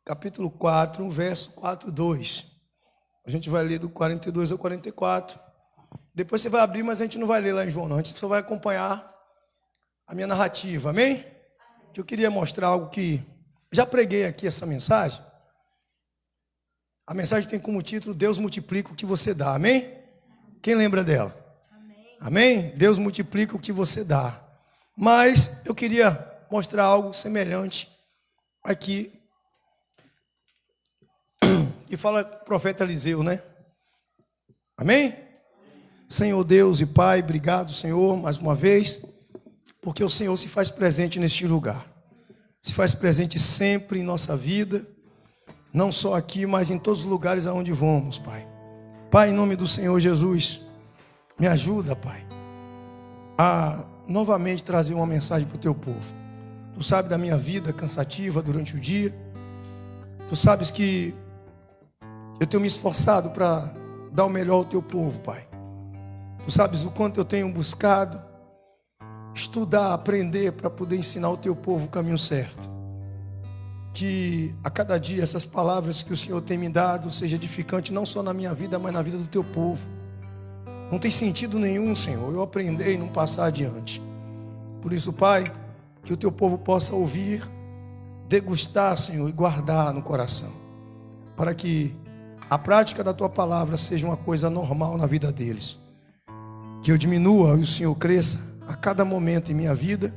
capítulo 4, verso 4, 2. A gente vai ler do 42 ao 44. Depois você vai abrir, mas a gente não vai ler lá em João, não. A gente só vai acompanhar a minha narrativa, amém? Que eu queria mostrar algo que... Já preguei aqui essa mensagem. A mensagem tem como título, Deus multiplica o que você dá, amém? Quem lembra dela? Amém? Deus multiplica o que você dá. Mas eu queria mostrar algo semelhante aqui. E fala o profeta Eliseu, né? Amém? Senhor Deus e Pai, obrigado, Senhor, mais uma vez, porque o Senhor se faz presente neste lugar. Se faz presente sempre em nossa vida, não só aqui, mas em todos os lugares aonde vamos, Pai. Pai, em nome do Senhor Jesus, me ajuda, Pai, a novamente trazer uma mensagem para o Teu povo. Tu sabes da minha vida cansativa durante o dia. Tu sabes que eu tenho me esforçado para dar o melhor ao Teu povo, Pai. Tu sabes o quanto eu tenho buscado estudar, aprender para poder ensinar ao Teu povo o caminho certo. Que a cada dia essas palavras que o Senhor tem me dado seja edificante não só na minha vida, mas na vida do Teu povo. Não tem sentido nenhum, Senhor, eu aprender e não passar adiante. Por isso, Pai, que o Teu povo possa ouvir, degustar, Senhor, e guardar no coração. Para que a prática da Tua palavra seja uma coisa normal na vida deles. Que eu diminua e o Senhor cresça a cada momento em minha vida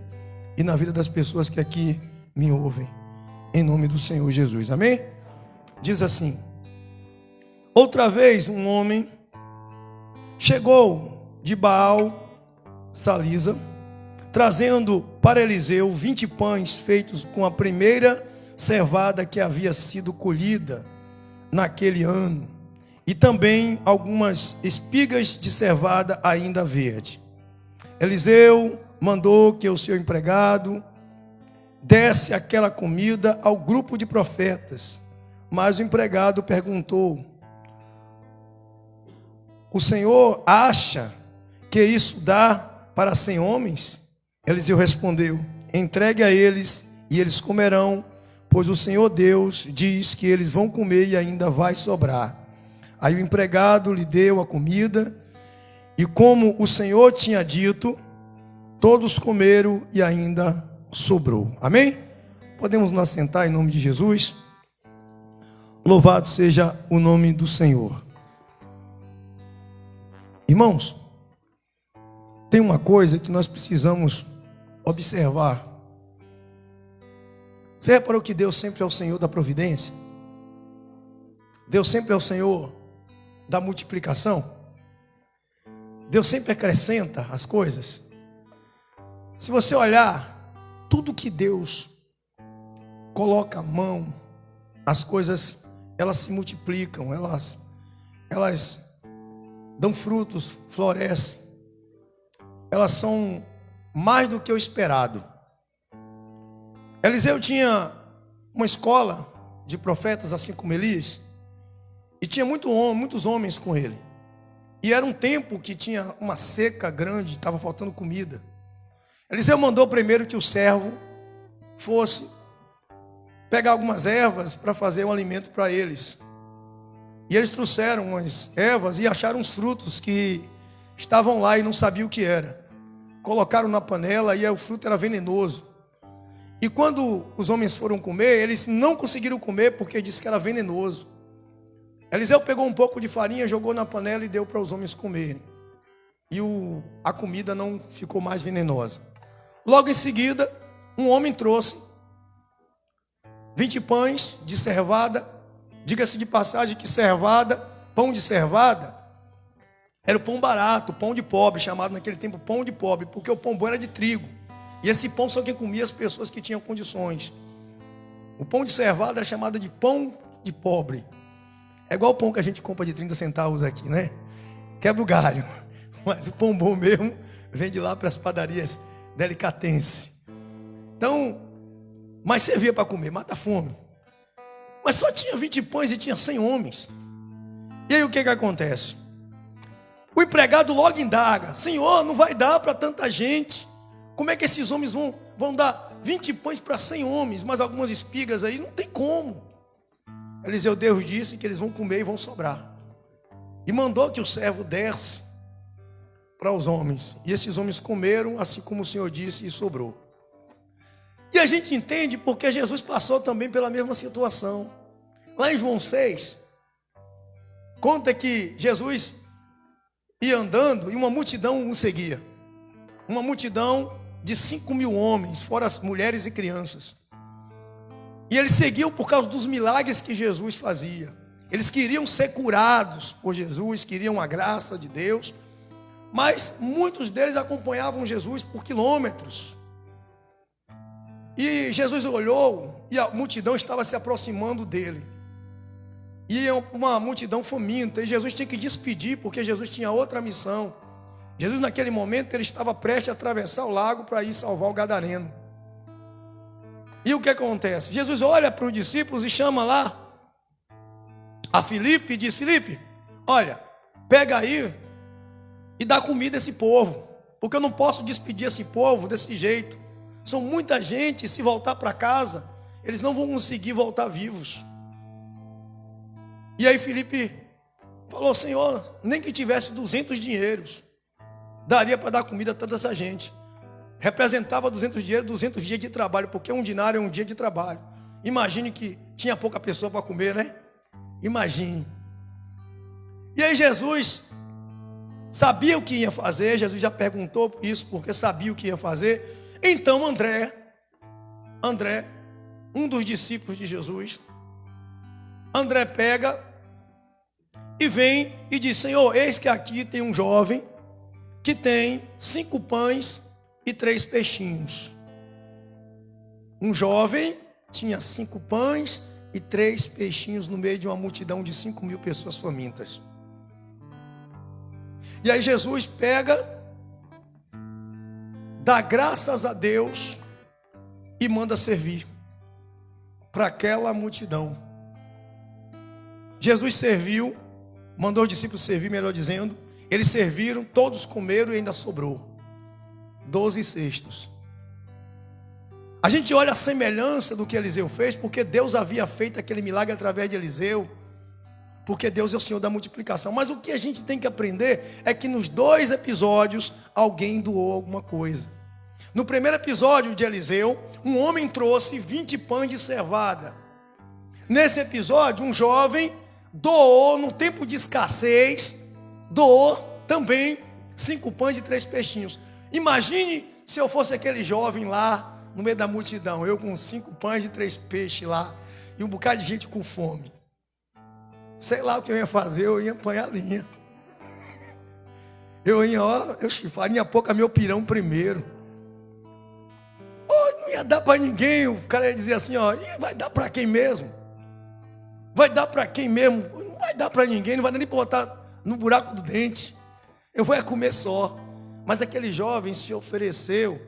e na vida das pessoas que aqui me ouvem. Em nome do Senhor Jesus. Amém? Diz assim: outra vez um homem chegou de Baal Salisa, trazendo para Eliseu 20 pães feitos com a primeira cevada que havia sido colhida naquele ano. E também algumas espigas de cevada ainda verde. Eliseu mandou que o seu empregado desse aquela comida ao grupo de profetas. Mas o empregado perguntou: o Senhor acha que isso dá para 100 homens? Eliseu respondeu: entregue a eles e eles comerão, pois o Senhor Deus diz que eles vão comer e ainda vai sobrar. Aí o empregado lhe deu a comida, e como o Senhor tinha dito, todos comeram e ainda sobrou. Amém? Podemos nos assentar em nome de Jesus? Louvado seja o nome do Senhor. Irmãos, tem uma coisa que nós precisamos observar. Você reparou que Deus sempre é o Senhor da providência? Deus sempre é o Senhor da multiplicação? Deus sempre acrescenta as coisas? Se você olhar, tudo que Deus coloca a mão, as coisas, elas se multiplicam, elas dão frutos, florescem. Elas são mais do que o esperado. Eliseu tinha uma escola de profetas, assim como Elias, e tinha muitos homens com ele. E era um tempo que tinha uma seca grande, estava faltando comida. Eliseu mandou primeiro que o servo fosse pegar algumas ervas para fazer um alimento para eles. E eles trouxeram umas ervas e acharam uns frutos que estavam lá e não sabiam o que era. Colocaram na panela e o fruto era venenoso. E quando os homens foram comer, eles não conseguiram comer porque disse que era venenoso. Eliseu pegou um pouco de farinha, jogou na panela e deu para os homens comerem. E a comida não ficou mais venenosa. Logo em seguida, um homem trouxe 20 pães de cevada. Diga-se de passagem que cevada, pão de cevada, era o pão barato, o pão de pobre, chamado naquele tempo pão de pobre, porque o pão bom era de trigo. E esse pão só quem comia as pessoas que tinham condições. O pão de cevada era chamado de pão de pobre. É igual o pão que a gente compra de 30 centavos aqui, né? Quebra o galho. Mas o pão bom mesmo vem de lá para as padarias delicatense. Então, mas servia para comer, mata a fome. Mas só tinha 20 pães e tinha 100 homens. E aí o que acontece? O empregado logo indaga: Senhor, não vai dar para tanta gente. Como é que esses homens vão dar 20 pães para 100 homens, mas algumas espigas aí? Não tem como. Eliseu, Deus disse que eles vão comer e vão sobrar. E mandou que o servo desse para os homens. E esses homens comeram, assim como o Senhor disse, e sobrou. E a gente entende porque Jesus passou também pela mesma situação. Lá em João 6, conta que Jesus ia andando e uma multidão o seguia. Uma multidão de 5.000 homens, fora as mulheres e crianças. E eles seguiam por causa dos milagres que Jesus fazia. Eles queriam ser curados por Jesus, queriam a graça de Deus. Mas muitos deles acompanhavam Jesus por quilômetros. E Jesus olhou e a multidão estava se aproximando dele. E uma multidão faminta. E Jesus tinha que despedir porque Jesus tinha outra missão. Jesus naquele momento ele estava prestes a atravessar o lago para ir salvar o gadareno. E o que acontece? Jesus olha para os discípulos e chama lá a Filipe e diz: Filipe, olha, pega aí e dá comida a esse povo, porque eu não posso despedir esse povo desse jeito. São muita gente, se voltar para casa, eles não vão conseguir voltar vivos. E aí Filipe falou: Senhor, nem que tivesse 200 dinheiros, daria para dar comida a tanta essa gente. Representava 200 dinheiros, 200 dias de trabalho, porque um dinário é um dia de trabalho. Imagine que tinha pouca pessoa para comer, né? Imagine. E aí Jesus sabia o que ia fazer. Jesus já perguntou isso porque sabia o que ia fazer. Então André, um dos discípulos de Jesus, André pega e vem e diz: Senhor, eis que aqui tem um jovem que tem 5 pães e 3 peixinhos. Um jovem tinha 5 pães e 3 peixinhos no meio de uma multidão de 5.000 pessoas famintas. E aí Jesus pega, dá graças a Deus e manda servir para aquela multidão. Jesus serviu, mandou os discípulos servir, melhor dizendo. Eles serviram, todos comeram e ainda sobrou 12 cestos. A gente olha a semelhança do que Eliseu fez, porque Deus havia feito aquele milagre através de Eliseu, porque Deus é o Senhor da multiplicação. Mas o que a gente tem que aprender é que nos 2 episódios alguém doou alguma coisa. No primeiro episódio de Eliseu, um homem trouxe 20 pães de cevada. Nesse episódio, um jovem doou, no tempo de escassez, doou também 5 pães e 3 peixinhos. Imagine se eu fosse aquele jovem lá no meio da multidão, eu com 5 pães e 3 peixes lá, e um bocado de gente com fome. Sei lá o que eu ia fazer, eu ia apanhar a linha. Eu farinha pouca meu pirão primeiro. Não ia dar para ninguém. O cara ia dizer assim: vai dar para quem mesmo? Vai dar para quem mesmo? Não vai dar para ninguém, não vai dar nem para botar no buraco do dente. Eu vou comer só. Mas aquele jovem se ofereceu,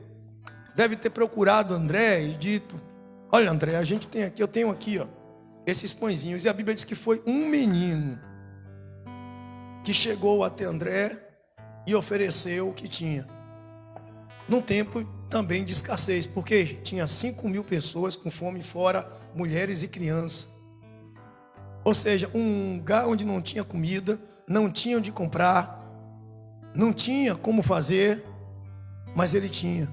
deve ter procurado André e dito: olha, André, a gente tem aqui, eu tenho aqui, esses pãezinhos. E a Bíblia diz que foi um menino que chegou até André e ofereceu o que tinha. Num tempo também de escassez, porque tinha 5.000 pessoas com fome, fora mulheres e crianças. Ou seja, um lugar onde não tinha comida, não tinha onde comprar, não tinha como fazer, mas ele tinha.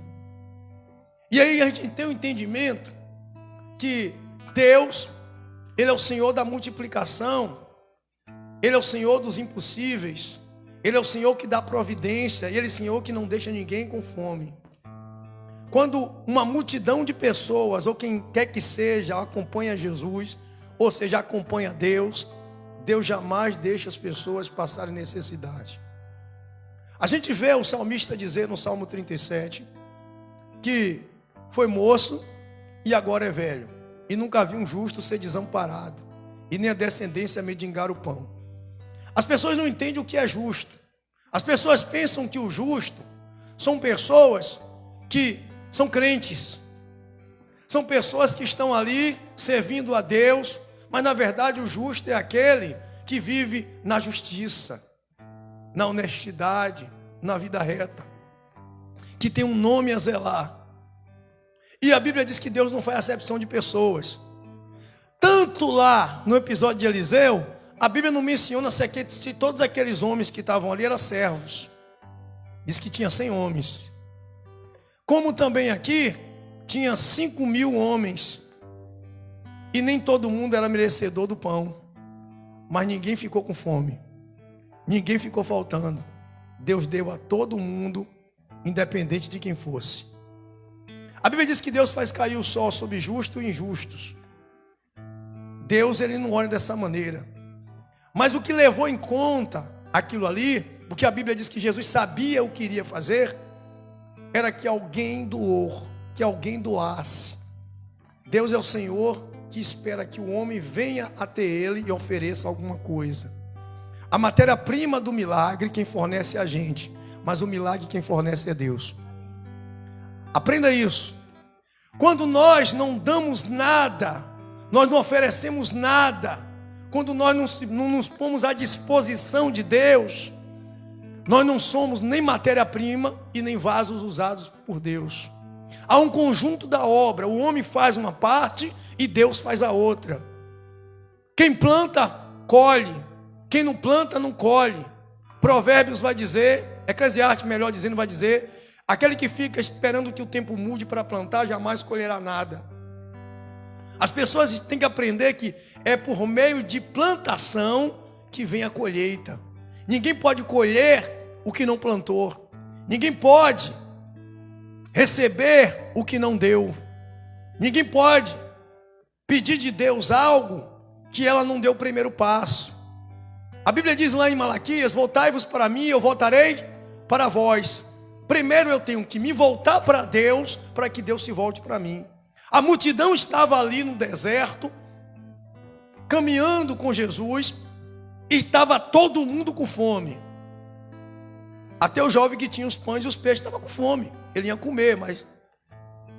E aí a gente tem o entendimento que Deus, Ele é o Senhor da multiplicação, Ele é o Senhor dos impossíveis, Ele é o Senhor que dá providência, Ele é o Senhor que não deixa ninguém com fome. Quando uma multidão de pessoas, ou quem quer que seja, acompanha Jesus, ou seja, acompanha Deus, Deus jamais deixa as pessoas passarem necessidade. A gente vê o salmista dizer no Salmo 37, que foi moço e agora é velho, e nunca viu um justo ser desamparado, e nem a descendência mendigar o pão. As pessoas não entendem o que é justo. As pessoas pensam que o justo são pessoas que são crentes, são pessoas que estão ali servindo a Deus, mas na verdade o justo é aquele que vive na justiça, na honestidade, na vida reta, que tem um nome a zelar. E a Bíblia diz que Deus não faz acepção de pessoas. Tanto lá no episódio de Eliseu, a Bíblia não menciona se todos aqueles homens que estavam ali eram servos. Diz que tinha 100 homens. Como também aqui, tinha 5.000 homens. E nem todo mundo era merecedor do pão. Mas ninguém ficou com fome. Ninguém ficou faltando. Deus deu a todo mundo, independente de quem fosse. A Bíblia diz que Deus faz cair o sol sobre justos e injustos. Deus, Ele não olha dessa maneira. Mas o que levou em conta aquilo ali, porque a Bíblia diz que Jesus sabia o que iria fazer, era que alguém doou, que alguém doasse. Deus é o Senhor que espera que o homem venha até Ele e ofereça alguma coisa. A matéria-prima do milagre quem fornece é a gente, mas o milagre quem fornece é Deus. Aprenda isso. Quando nós não damos nada, nós não oferecemos nada, quando nós não nos pomos à disposição de Deus, nós não somos nem matéria-prima e nem vasos usados por Deus. Há um conjunto da obra, o homem faz uma parte e Deus faz a outra. Quem planta, colhe. Quem não planta, não colhe. Provérbios vai dizer, Eclesiastes, melhor dizendo, vai dizer: aquele que fica esperando que o tempo mude para plantar, jamais colherá nada. As pessoas têm que aprender que é por meio de plantação que vem a colheita. Ninguém pode colher o que não plantou. Ninguém pode receber o que não deu. Ninguém pode pedir de Deus algo que ela não deu o primeiro passo. A Bíblia diz lá em Malaquias: voltai-vos para mim, eu voltarei para vós. Primeiro eu tenho que me voltar para Deus, para que Deus se volte para mim. A multidão estava ali no deserto, caminhando com Jesus, e estava todo mundo com fome. Até o jovem que tinha os pães e os peixes estava com fome. Ele ia comer, mas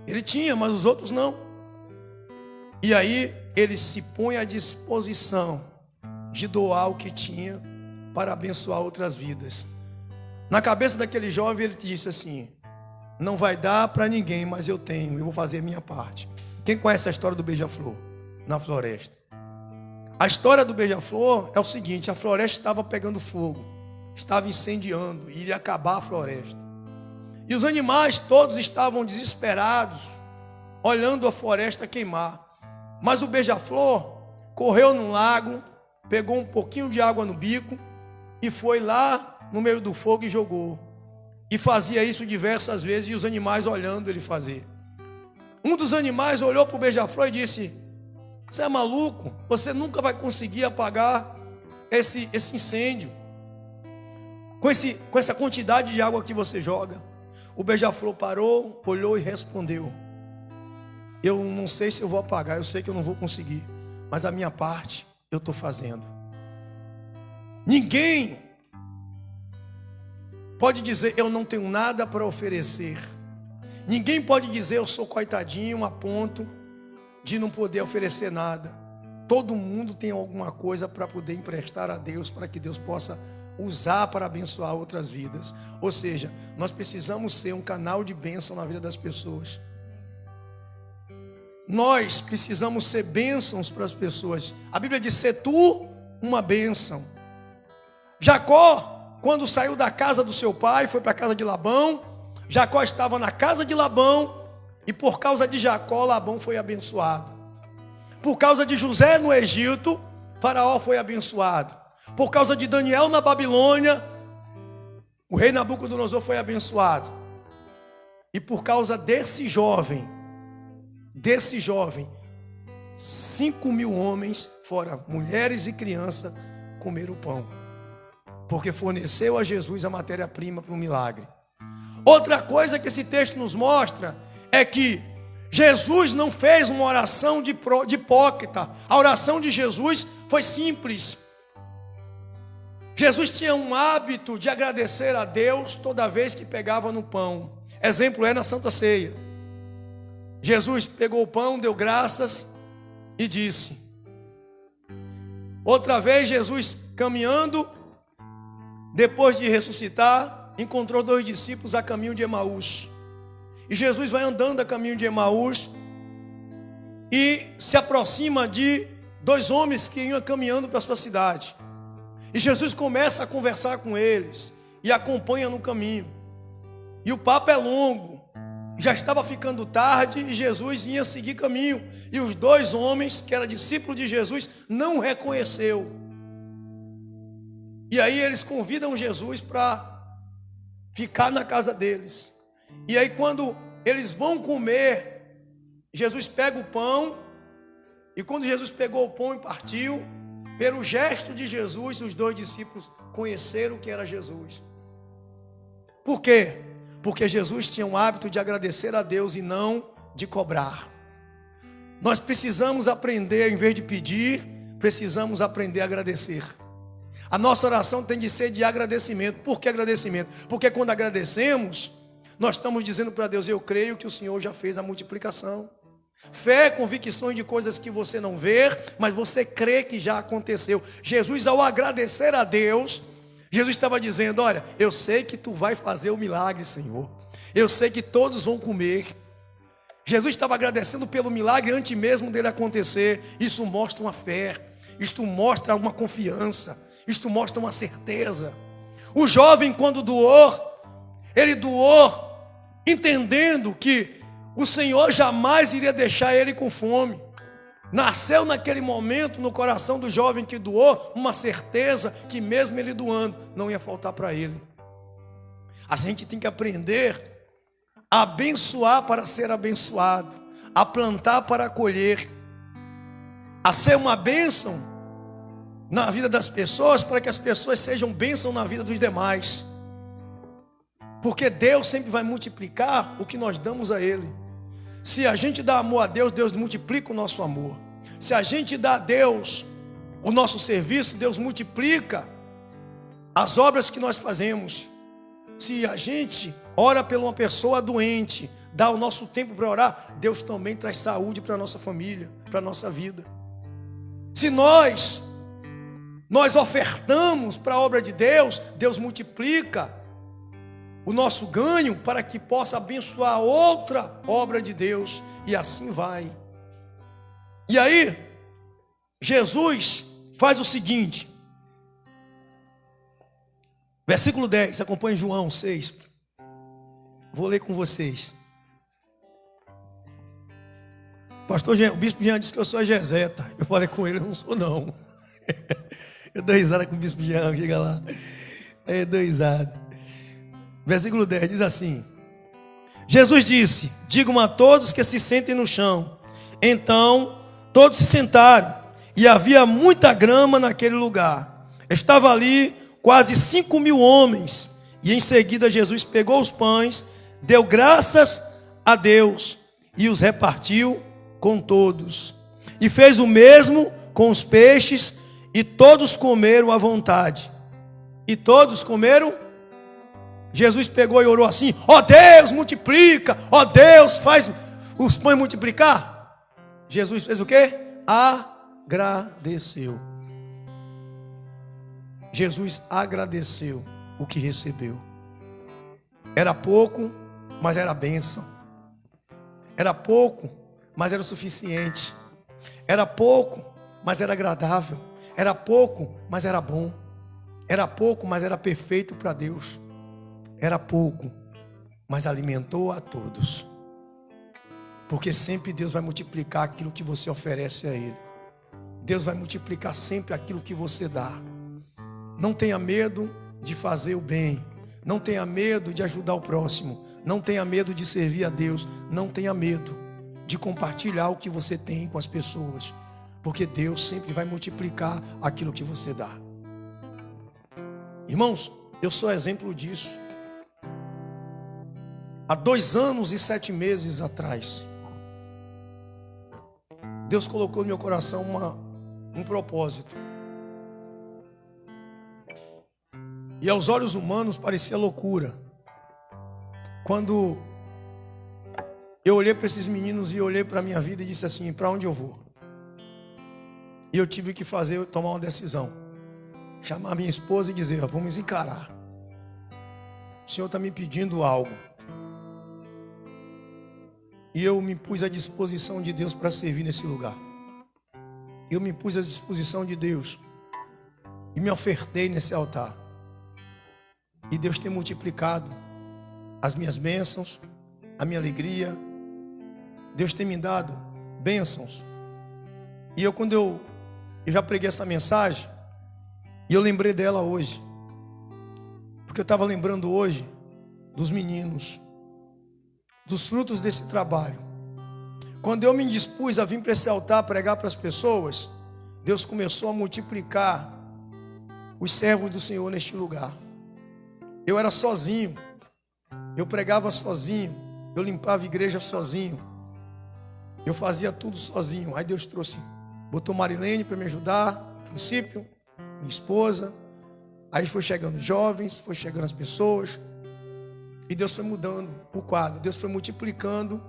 ele tinha, mas os outros não. E aí ele se põe à disposição de doar o que tinha para abençoar outras vidas. Na cabeça daquele jovem ele disse assim: não vai dar para ninguém, mas eu tenho, eu vou fazer a minha parte. Quem conhece a história do beija-flor na floresta? A história do beija-flor é o seguinte: a floresta estava pegando fogo, estava incendiando, e iria acabar a floresta. E os animais todos estavam desesperados, olhando a floresta queimar. Mas o beija-flor correu no lago, pegou um pouquinho de água no bico e foi lá no meio do fogo e jogou. E fazia isso diversas vezes, e os animais olhando ele fazer. Um dos animais olhou para o beija-flor e disse: você é maluco? Você nunca vai conseguir apagar esse incêndio com essa quantidade de água que você joga. O beija-flor parou, olhou e respondeu: eu não sei se eu vou apagar, eu sei que eu não vou conseguir, mas a minha parte eu estou fazendo. Ninguém pode dizer eu não tenho nada para oferecer. Ninguém pode dizer eu sou coitadinho a ponto de não poder oferecer nada. Todo mundo tem alguma coisa para poder emprestar a Deus, para que Deus possa usar para abençoar outras vidas. Ou seja, nós precisamos ser um canal de bênção na vida das pessoas. Nós precisamos ser bênçãos para as pessoas. A Bíblia diz: ser tu uma bênção. Jacó, quando saiu da casa do seu pai, foi para a casa de Labão. Jacó estava na casa de Labão, E por causa de Jacó, Labão foi abençoado. Por causa de José no Egito, Faraó foi abençoado. Por causa de Daniel na Babilônia, o rei Nabucodonosor foi abençoado. E por causa desse jovem, 5.000 homens, fora mulheres e crianças, comeram o pão. Porque forneceu a Jesus a matéria-prima para o milagre. Outra coisa que esse texto nos mostra é que Jesus não fez uma oração de hipócrita. A oração de Jesus foi simples. Jesus tinha um hábito de agradecer a Deus toda vez que pegava no pão. Exemplo é na Santa Ceia. Jesus pegou o pão, deu graças e disse. Outra vez Jesus caminhando, depois de ressuscitar, encontrou 2 discípulos a caminho de Emaús. E Jesus vai andando a caminho de Emaús e se aproxima de 2 homens que iam caminhando para a sua cidade. E Jesus começa a conversar com eles e acompanha no caminho. E o papo é longo. Já estava ficando tarde e Jesus ia seguir caminho. E os 2 homens, que eram discípulos de Jesus, não o reconheceu. E aí eles convidam Jesus para ficar na casa deles. E aí quando eles vão comer, Jesus pega o pão. E quando Jesus pegou o pão e partiu, pelo gesto de Jesus, os 2 discípulos conheceram que era Jesus. Por quê? Porque Jesus tinha um hábito de agradecer a Deus e não de cobrar. Nós precisamos aprender, em vez de pedir, precisamos aprender a agradecer. A nossa oração tem de ser de agradecimento. Por que agradecimento? Porque quando agradecemos, nós estamos dizendo para Deus: eu creio que o Senhor já fez a multiplicação. Fé é convicções de coisas que você não vê, mas você crê que já aconteceu. Jesus, ao agradecer a Deus, Jesus estava dizendo: olha, eu sei que tu vai fazer o milagre, Senhor. Eu sei que todos vão comer. Jesus estava agradecendo pelo milagre antes mesmo dele acontecer. Isso mostra uma fé. Isto mostra uma confiança. Isto mostra uma certeza. O jovem, quando doou, ele doou entendendo que o Senhor jamais iria deixar ele com fome. Nasceu naquele momento no coração do jovem que doou uma certeza que mesmo ele doando, não ia faltar para ele. A gente tem que aprender a abençoar para ser abençoado, a plantar para colher, a ser uma bênção na vida das pessoas, para que as pessoas sejam bênção na vida dos demais. Porque Deus sempre vai multiplicar o que nós damos a Ele. Se a gente dá amor a Deus, Deus multiplica o nosso amor. Se a gente dá a Deus o nosso serviço, Deus multiplica as obras que nós fazemos. Se a gente ora por uma pessoa doente, dá o nosso tempo para orar, Deus também traz saúde para a nossa família, para a nossa vida. Se nós ofertamos para a obra de Deus, Deus multiplica o nosso ganho para que possa abençoar outra obra de Deus, e assim vai. E aí, Jesus faz o seguinte, versículo 10, acompanhe João 6, vou ler com vocês. Pastor Jean, o bispo Jean disse que eu sou exegeta. Eu falei com ele: eu não sou não. Eu dou risada com o bispo Jean, chega lá. Eu dou risada. Versículo 10 diz assim: Jesus disse: digam a todos que se sentem no chão. Então todos se sentaram, e havia muita grama naquele lugar. Estava ali quase 5.000 homens. E em seguida Jesus pegou os pães, deu graças a Deus e os repartiu com todos. E fez o mesmo com os peixes, e todos comeram à vontade. E todos comeram. Jesus pegou e orou assim: ó Deus, multiplica, ó Deus, faz os pães multiplicar. Jesus fez o quê? Agradeceu. Jesus agradeceu o que recebeu. Era pouco, mas era bênção. Era pouco, mas era o suficiente. Era pouco, mas era agradável. Era pouco, mas era bom. Era pouco, mas era perfeito para Deus. Era pouco, mas alimentou a todos. Porque sempre Deus vai multiplicar aquilo que você oferece a Ele. Deus vai multiplicar sempre aquilo que você dá. Não tenha medo de fazer o bem. Não tenha medo de ajudar o próximo. Não tenha medo de servir a Deus. Não tenha medo de compartilhar o que você tem com as pessoas. Porque Deus sempre vai multiplicar aquilo que você dá. Irmãos, eu sou exemplo disso. Há 2 anos e 7 meses atrás, Deus colocou no meu coração um propósito. E aos olhos humanos parecia loucura. Quando eu olhei para esses meninos e olhei para a minha vida e disse assim: para onde eu vou? E eu tive que tomar uma decisão. Chamar minha esposa e dizer: vamos encarar. O Senhor está me pedindo algo. E eu me pus à disposição de Deus para servir nesse lugar. Eu me pus à disposição de Deus e me ofertei nesse altar. E Deus tem multiplicado as minhas bênçãos, a minha alegria. Deus tem me dado bênçãos. E quando eu já preguei essa mensagem, e eu lembrei dela hoje. Porque eu estava lembrando hoje dos meninos, dos frutos desse trabalho. Quando eu me dispus a vir para esse altar pregar para as pessoas, Deus começou a multiplicar os servos do Senhor neste lugar. Eu era sozinho, eu pregava sozinho, eu limpava a igreja sozinho, eu fazia tudo sozinho. Aí Deus botou Marilene para me ajudar, no princípio, minha esposa. Aí foi chegando jovens, foi chegando as pessoas, e Deus foi mudando o quadro. Deus foi multiplicando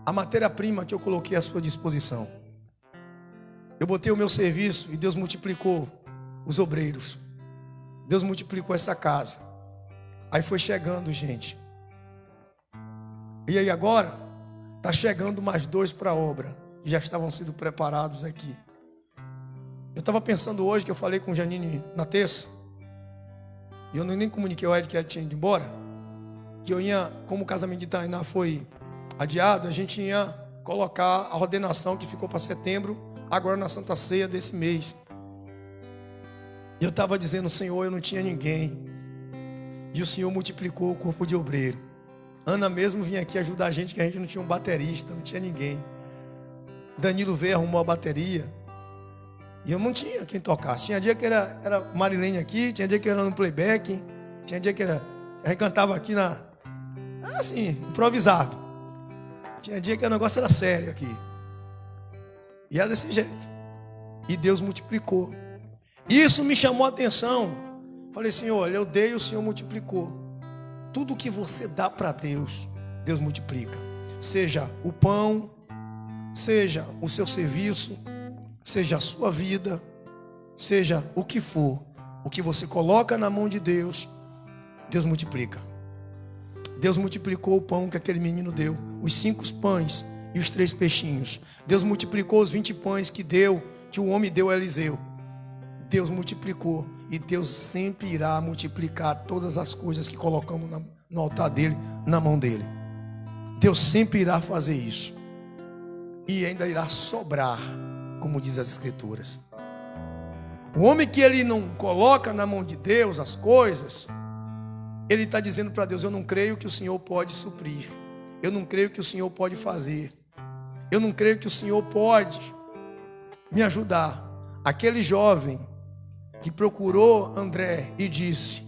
a matéria-prima que eu coloquei à sua disposição. Eu botei o meu serviço e Deus multiplicou os obreiros. Deus multiplicou essa casa. Aí foi chegando gente. E aí agora está chegando mais 2 para a obra, que já estavam sendo preparados aqui. Eu estava pensando hoje, que eu falei com Janine na terça, e eu nem comuniquei ao Ed que ela tinha ido embora, que eu ia, como o casamento de Tainá foi adiado, a gente ia colocar a ordenação que ficou para setembro, agora na Santa Ceia desse mês. E eu estava dizendo: Senhor, eu não tinha ninguém, e o Senhor multiplicou o corpo de obreiro. Ana mesmo vinha aqui ajudar a gente, que a gente não tinha um baterista, não tinha ninguém. Danilo veio, arrumou a bateria, e eu não tinha quem tocasse. Tinha dia que era Marilene aqui, tinha dia que era no playback, tinha dia que a gente cantava aqui assim, improvisado. Tinha dia que o negócio era sério aqui. E era desse jeito. E Deus multiplicou. Isso me chamou a atenção. Falei: Senhor, olha, eu dei e o Senhor multiplicou. Tudo que você dá para Deus, Deus multiplica. Seja o pão, seja o seu serviço, seja a sua vida, seja o que for, o que você coloca na mão de Deus, Deus multiplica. Deus multiplicou o pão que aquele menino deu, os 5 pães e os 3 peixinhos. Deus multiplicou os 20 pães que o homem deu a Eliseu. Deus multiplicou, e Deus sempre irá multiplicar todas as coisas que colocamos no altar dele, na mão dele. Deus sempre irá fazer isso, e ainda irá sobrar, como diz as Escrituras. O homem que ele não coloca na mão de Deus as coisas, ele está dizendo para Deus: eu não creio que o Senhor pode suprir, eu não creio que o Senhor pode fazer, eu não creio que o Senhor pode me ajudar. Aquele jovem que procurou André e disse: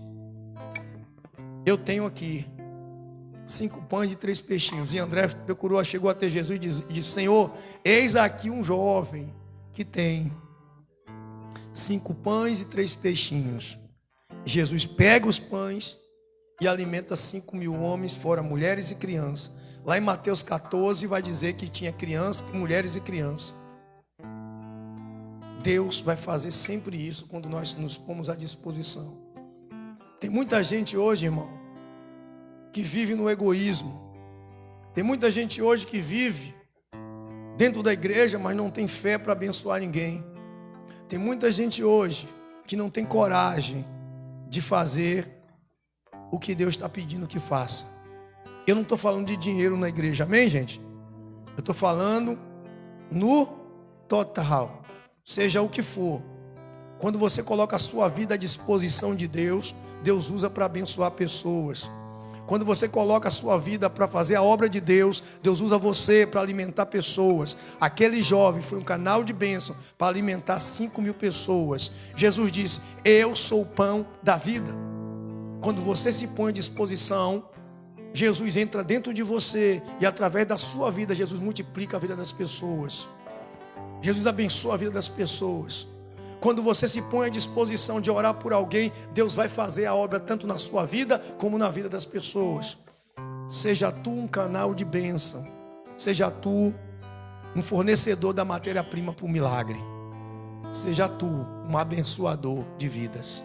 eu tenho aqui 5 pães e 3 peixinhos. E André chegou até Jesus e disse: Senhor, eis aqui um jovem que tem 5 pães e 3 peixinhos. Jesus pega os pães e alimenta 5.000 homens, fora mulheres e crianças. Lá em Mateus 14 vai dizer que tinha crianças, mulheres e crianças. Deus vai fazer sempre isso quando nós nos pomos à disposição. Tem muita gente hoje, irmão, que vive no egoísmo. Tem muita gente hoje que vive dentro da igreja, mas não tem fé para abençoar ninguém. Tem muita gente hoje que não tem coragem de fazer o que Deus está pedindo que faça. Eu não estou falando de dinheiro na igreja, amém, gente? Eu estou falando no total, seja o que for. Quando você coloca a sua vida à disposição de Deus, Deus usa para abençoar pessoas. Quando você coloca a sua vida para fazer a obra de Deus, Deus usa você para alimentar pessoas. Aquele jovem foi um canal de bênção para alimentar 5.000 pessoas. Jesus disse: eu sou o pão da vida. Quando você se põe à disposição, Jesus entra dentro de você e através da sua vida, Jesus multiplica a vida das pessoas. Jesus abençoa a vida das pessoas. Quando você se põe à disposição de orar por alguém, Deus vai fazer a obra tanto na sua vida como na vida das pessoas. Seja tu um canal de bênção. Seja tu um fornecedor da matéria-prima para o milagre. Seja tu um abençoador de vidas.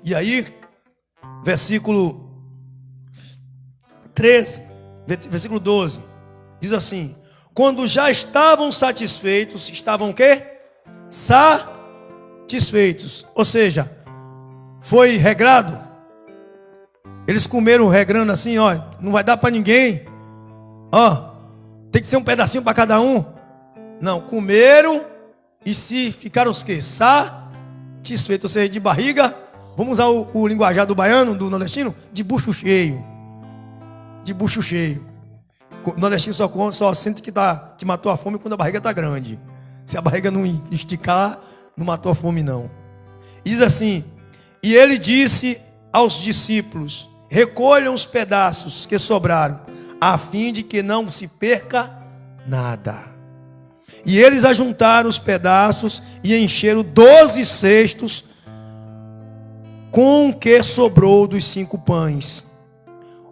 E aí, versículo 13, versículo 12, diz assim: quando já estavam satisfeitos, estavam o quê? Satisfeitos. Ou seja, foi regrado. Eles comeram regrando assim, ó, não vai dar para ninguém. Ó, tem que ser um pedacinho para cada um. Não, comeram e se ficaram os quê? Satisfeitos, ou seja, de barriga. Vamos usar o linguajar do baiano, do nordestino, de bucho cheio. De bucho cheio. O nordestino só sente que matou a fome quando a barriga está grande. Se a barriga não esticar, não matou a fome não. Diz assim: e ele disse aos discípulos: recolham os pedaços que sobraram, a fim de que não se perca nada. E eles ajuntaram os pedaços e encheram 12 cestos com o que sobrou dos 5 pães.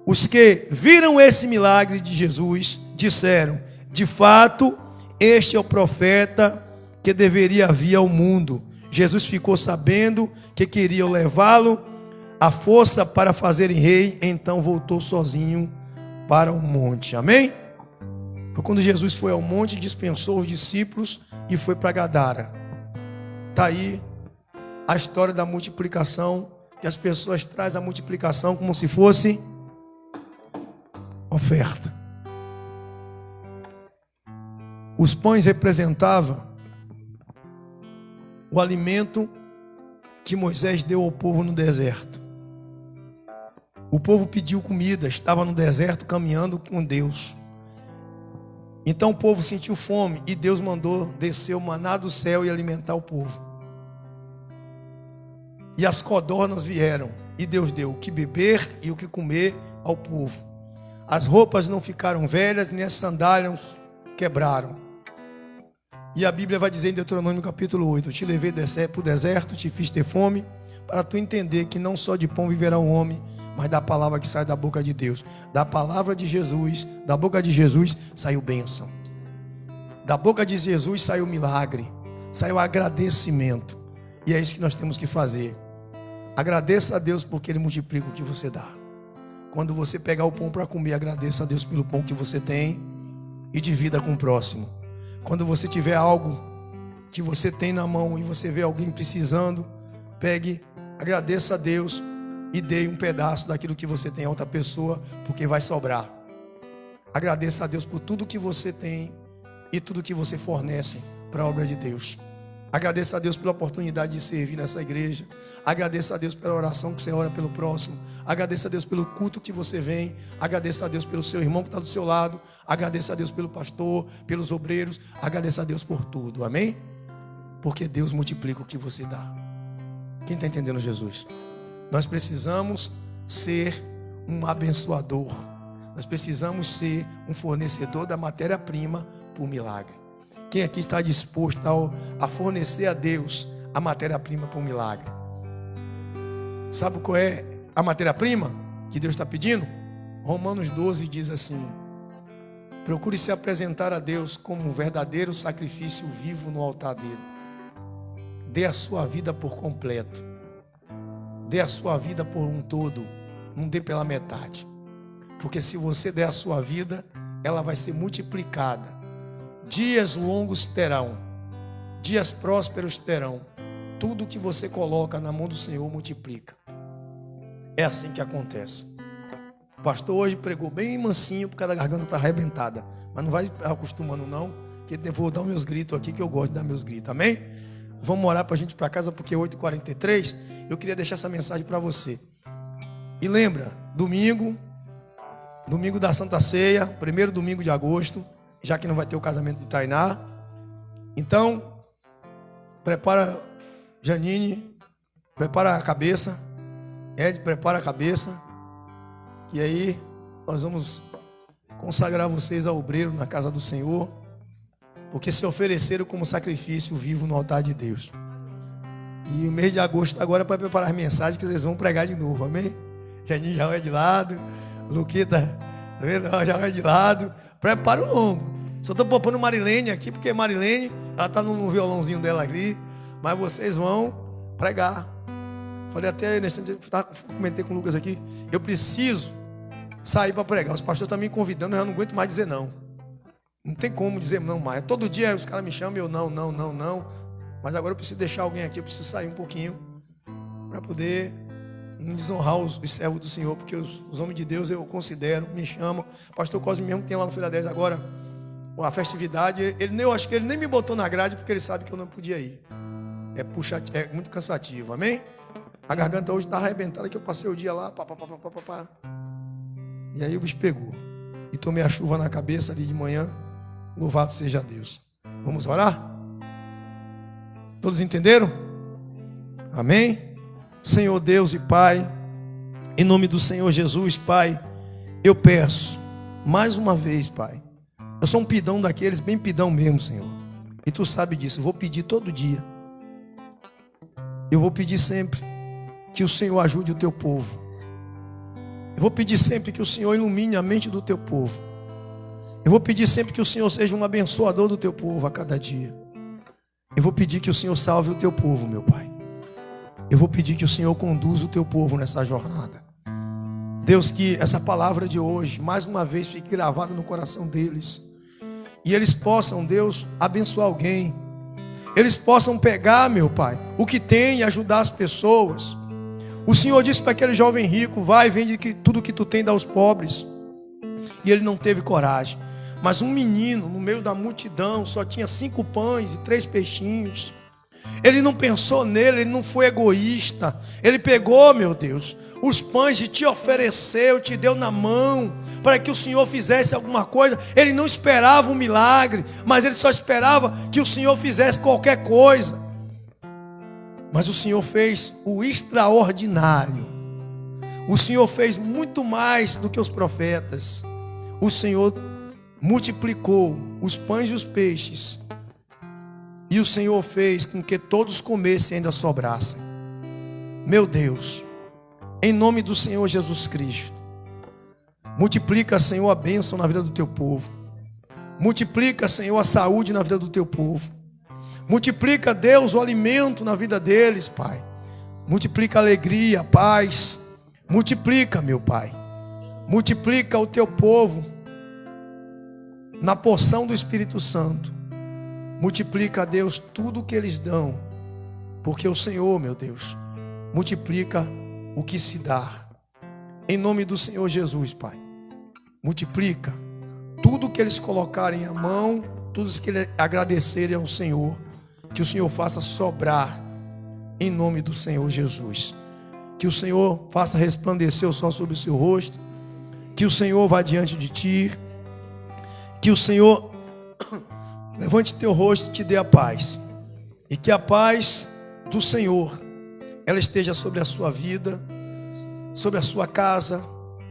Os que viram esse milagre de Jesus disseram: de fato, este é o profeta que deveria vir ao mundo. Jesus ficou sabendo que queriam levá-lo à força para fazerem rei, então voltou sozinho para o monte. Amém? Quando Jesus foi ao monte, dispensou os discípulos e foi para Gadara. Está aí a história da multiplicação, que as pessoas trazem a multiplicação como se fosse oferta. Os pães representavam o alimento que Moisés deu ao povo no deserto. O povo pediu comida, estava no deserto caminhando com Deus. Então o povo sentiu fome e Deus mandou descer o maná do céu e alimentar o povo. E as codornas vieram e Deus deu o que beber e o que comer ao povo. As roupas não ficaram velhas, nem as sandálias quebraram. E a Bíblia vai dizer em Deuteronômio capítulo 8: eu te levei para o deserto, te fiz ter fome, para tu entender que não só de pão viverá o homem, mas da palavra que sai da boca de Deus. Da palavra de Jesus, da boca de Jesus, saiu bênção. Da boca de Jesus saiu milagre, saiu agradecimento. E é isso que nós temos que fazer. Agradeça a Deus porque Ele multiplica o que você dá. Quando você pegar o pão para comer, agradeça a Deus pelo pão que você tem e divida com o próximo. Quando você tiver algo que você tem na mão e você vê alguém precisando, pegue, agradeça a Deus e dê um pedaço daquilo que você tem a outra pessoa, porque vai sobrar. Agradeça a Deus por tudo que você tem e tudo que você fornece para a obra de Deus. Agradeça a Deus pela oportunidade de servir nessa igreja. Agradeça a Deus pela oração que você ora pelo próximo. Agradeça a Deus pelo culto que você vem. Agradeça a Deus pelo seu irmão que está do seu lado. Agradeça a Deus pelo pastor, pelos obreiros. Agradeça a Deus por tudo, amém? Porque Deus multiplica o que você dá. Quem está entendendo Jesus? Nós precisamos ser um abençoador. Nós precisamos ser um fornecedor da matéria-prima para o milagre. Quem aqui está disposto a fornecer a Deus a matéria-prima para um milagre? Sabe qual é a matéria-prima que Deus está pedindo? Romanos 12 diz assim: procure se apresentar a Deus como um verdadeiro sacrifício vivo no altar dele. Dê a sua vida por completo. Dê a sua vida por um todo. Não dê pela metade. Porque se você der a sua vida, ela vai ser multiplicada. Dias longos terão, dias prósperos terão. Tudo que você coloca na mão do Senhor multiplica. É assim que acontece. O pastor hoje pregou bem mansinho, porque a garganta está arrebentada. Mas não vai acostumando não, que eu vou dar meus gritos aqui, que eu gosto de dar meus gritos, amém? Vamos orar para a gente ir para casa, porque é 8h43. Eu queria deixar essa mensagem para você. E lembra, domingo da Santa Ceia, primeiro domingo de agosto, já que não vai ter o casamento de Tainá. Então, prepara, Janine, prepara a cabeça. Ed, prepara a cabeça. E aí, nós vamos consagrar vocês ao obreiro na casa do Senhor, porque se ofereceram como sacrifício vivo no altar de Deus. E o mês de agosto agora é para preparar as mensagens que vocês vão pregar de novo, amém? Janine já vai de lado, Luquita, tá vendo? Já vai de lado. Prepara o longo. Só estou poupando Marilene aqui, porque Marilene, ela está no violãozinho dela ali, mas vocês vão pregar. Falei até nesse instante, comentei com o Lucas aqui, eu preciso sair para pregar. Os pastores estão me convidando, eu já não aguento mais dizer não. Não tem como dizer não mais. Todo dia os caras me chamam e eu não. Mas agora eu preciso deixar alguém aqui, eu preciso sair um pouquinho para poder não desonrar os servos do Senhor, porque os homens de Deus eu considero, me chamam. O pastor Cosme mesmo tem lá no Filha 10 agora a festividade. Eu acho que ele nem me botou na grade porque ele sabe que eu não podia ir. É muito cansativo, amém? A garganta hoje está arrebentada, que eu passei o dia lá, E aí o bicho pegou. E tomei a chuva na cabeça ali de manhã. Louvado seja Deus. Vamos orar? Todos entenderam? Amém? Senhor Deus e Pai, em nome do Senhor Jesus, Pai, eu peço, mais uma vez, Pai, eu sou um pidão daqueles, bem pidão mesmo, Senhor. E Tu sabe disso, eu vou pedir todo dia. Eu vou pedir sempre que o Senhor ajude o Teu povo. Eu vou pedir sempre que o Senhor ilumine a mente do Teu povo. Eu vou pedir sempre que o Senhor seja um abençoador do Teu povo a cada dia. Eu vou pedir que o Senhor salve o Teu povo, meu Pai. Eu vou pedir que o Senhor conduza o Teu povo nessa jornada. Deus, que essa palavra de hoje, mais uma vez, fique gravada no coração deles. E eles possam, Deus, abençoar alguém. Eles possam pegar, meu Pai, o que tem e ajudar as pessoas. O Senhor disse para aquele jovem rico: vai, vende tudo que tu tem, dá aos pobres. E ele não teve coragem. Mas um menino, no meio da multidão, só tinha 5 pães e 3 peixinhos. Ele não pensou nele, ele não foi egoísta. Ele pegou, meu Deus, os pães e te ofereceu, te deu na mão, para que o Senhor fizesse alguma coisa. Ele não esperava um milagre, mas ele só esperava que o Senhor fizesse qualquer coisa. Mas o Senhor fez o extraordinário. O Senhor fez muito mais do que os profetas. O Senhor multiplicou os pães e os peixes. E o Senhor fez com que todos comessem e ainda sobrassem. Meu Deus, em nome do Senhor Jesus Cristo, multiplica, Senhor, a bênção na vida do Teu povo. Multiplica, Senhor, a saúde na vida do Teu povo. Multiplica, Deus, o alimento na vida deles, Pai. Multiplica a alegria, a paz. Multiplica, meu Pai. Multiplica o Teu povo na porção do Espírito Santo. Multiplica, Deus, tudo o que eles dão. Porque o Senhor, meu Deus, multiplica o que se dá. Em nome do Senhor Jesus, Pai. Multiplica tudo o que eles colocarem à mão, tudo o que eles agradecerem ao Senhor. Que o Senhor faça sobrar. Em nome do Senhor Jesus. Que o Senhor faça resplandecer o sol sobre o seu rosto. Que o Senhor vá diante de ti. Que o Senhor levante teu rosto e te dê a paz. E que a paz do Senhor, ela esteja sobre a sua vida, sobre a sua casa,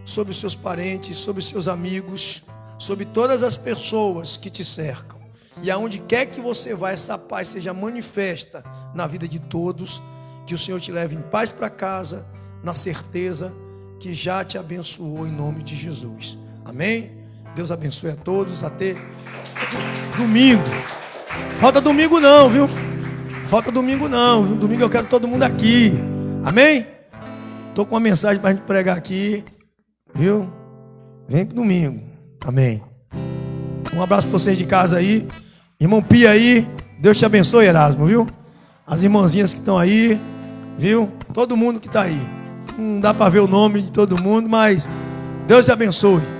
sobre os seus parentes, sobre os seus amigos, sobre todas as pessoas que te cercam. E aonde quer que você vá, essa paz seja manifesta na vida de todos. Que o Senhor te leve em paz para casa, na certeza que já te abençoou em nome de Jesus. Amém? Deus abençoe a todos. Até domingo. Falta domingo não, viu? Falta domingo não, viu? Domingo eu quero todo mundo aqui. Amém? Estou com uma mensagem para a gente pregar aqui. Viu? Vem pro domingo. Amém. Um abraço para vocês de casa aí. Irmão Pia aí. Deus te abençoe, Erasmo, viu? As irmãzinhas que estão aí. Viu? Todo mundo que está aí. Não dá para ver o nome de todo mundo, mas Deus te abençoe.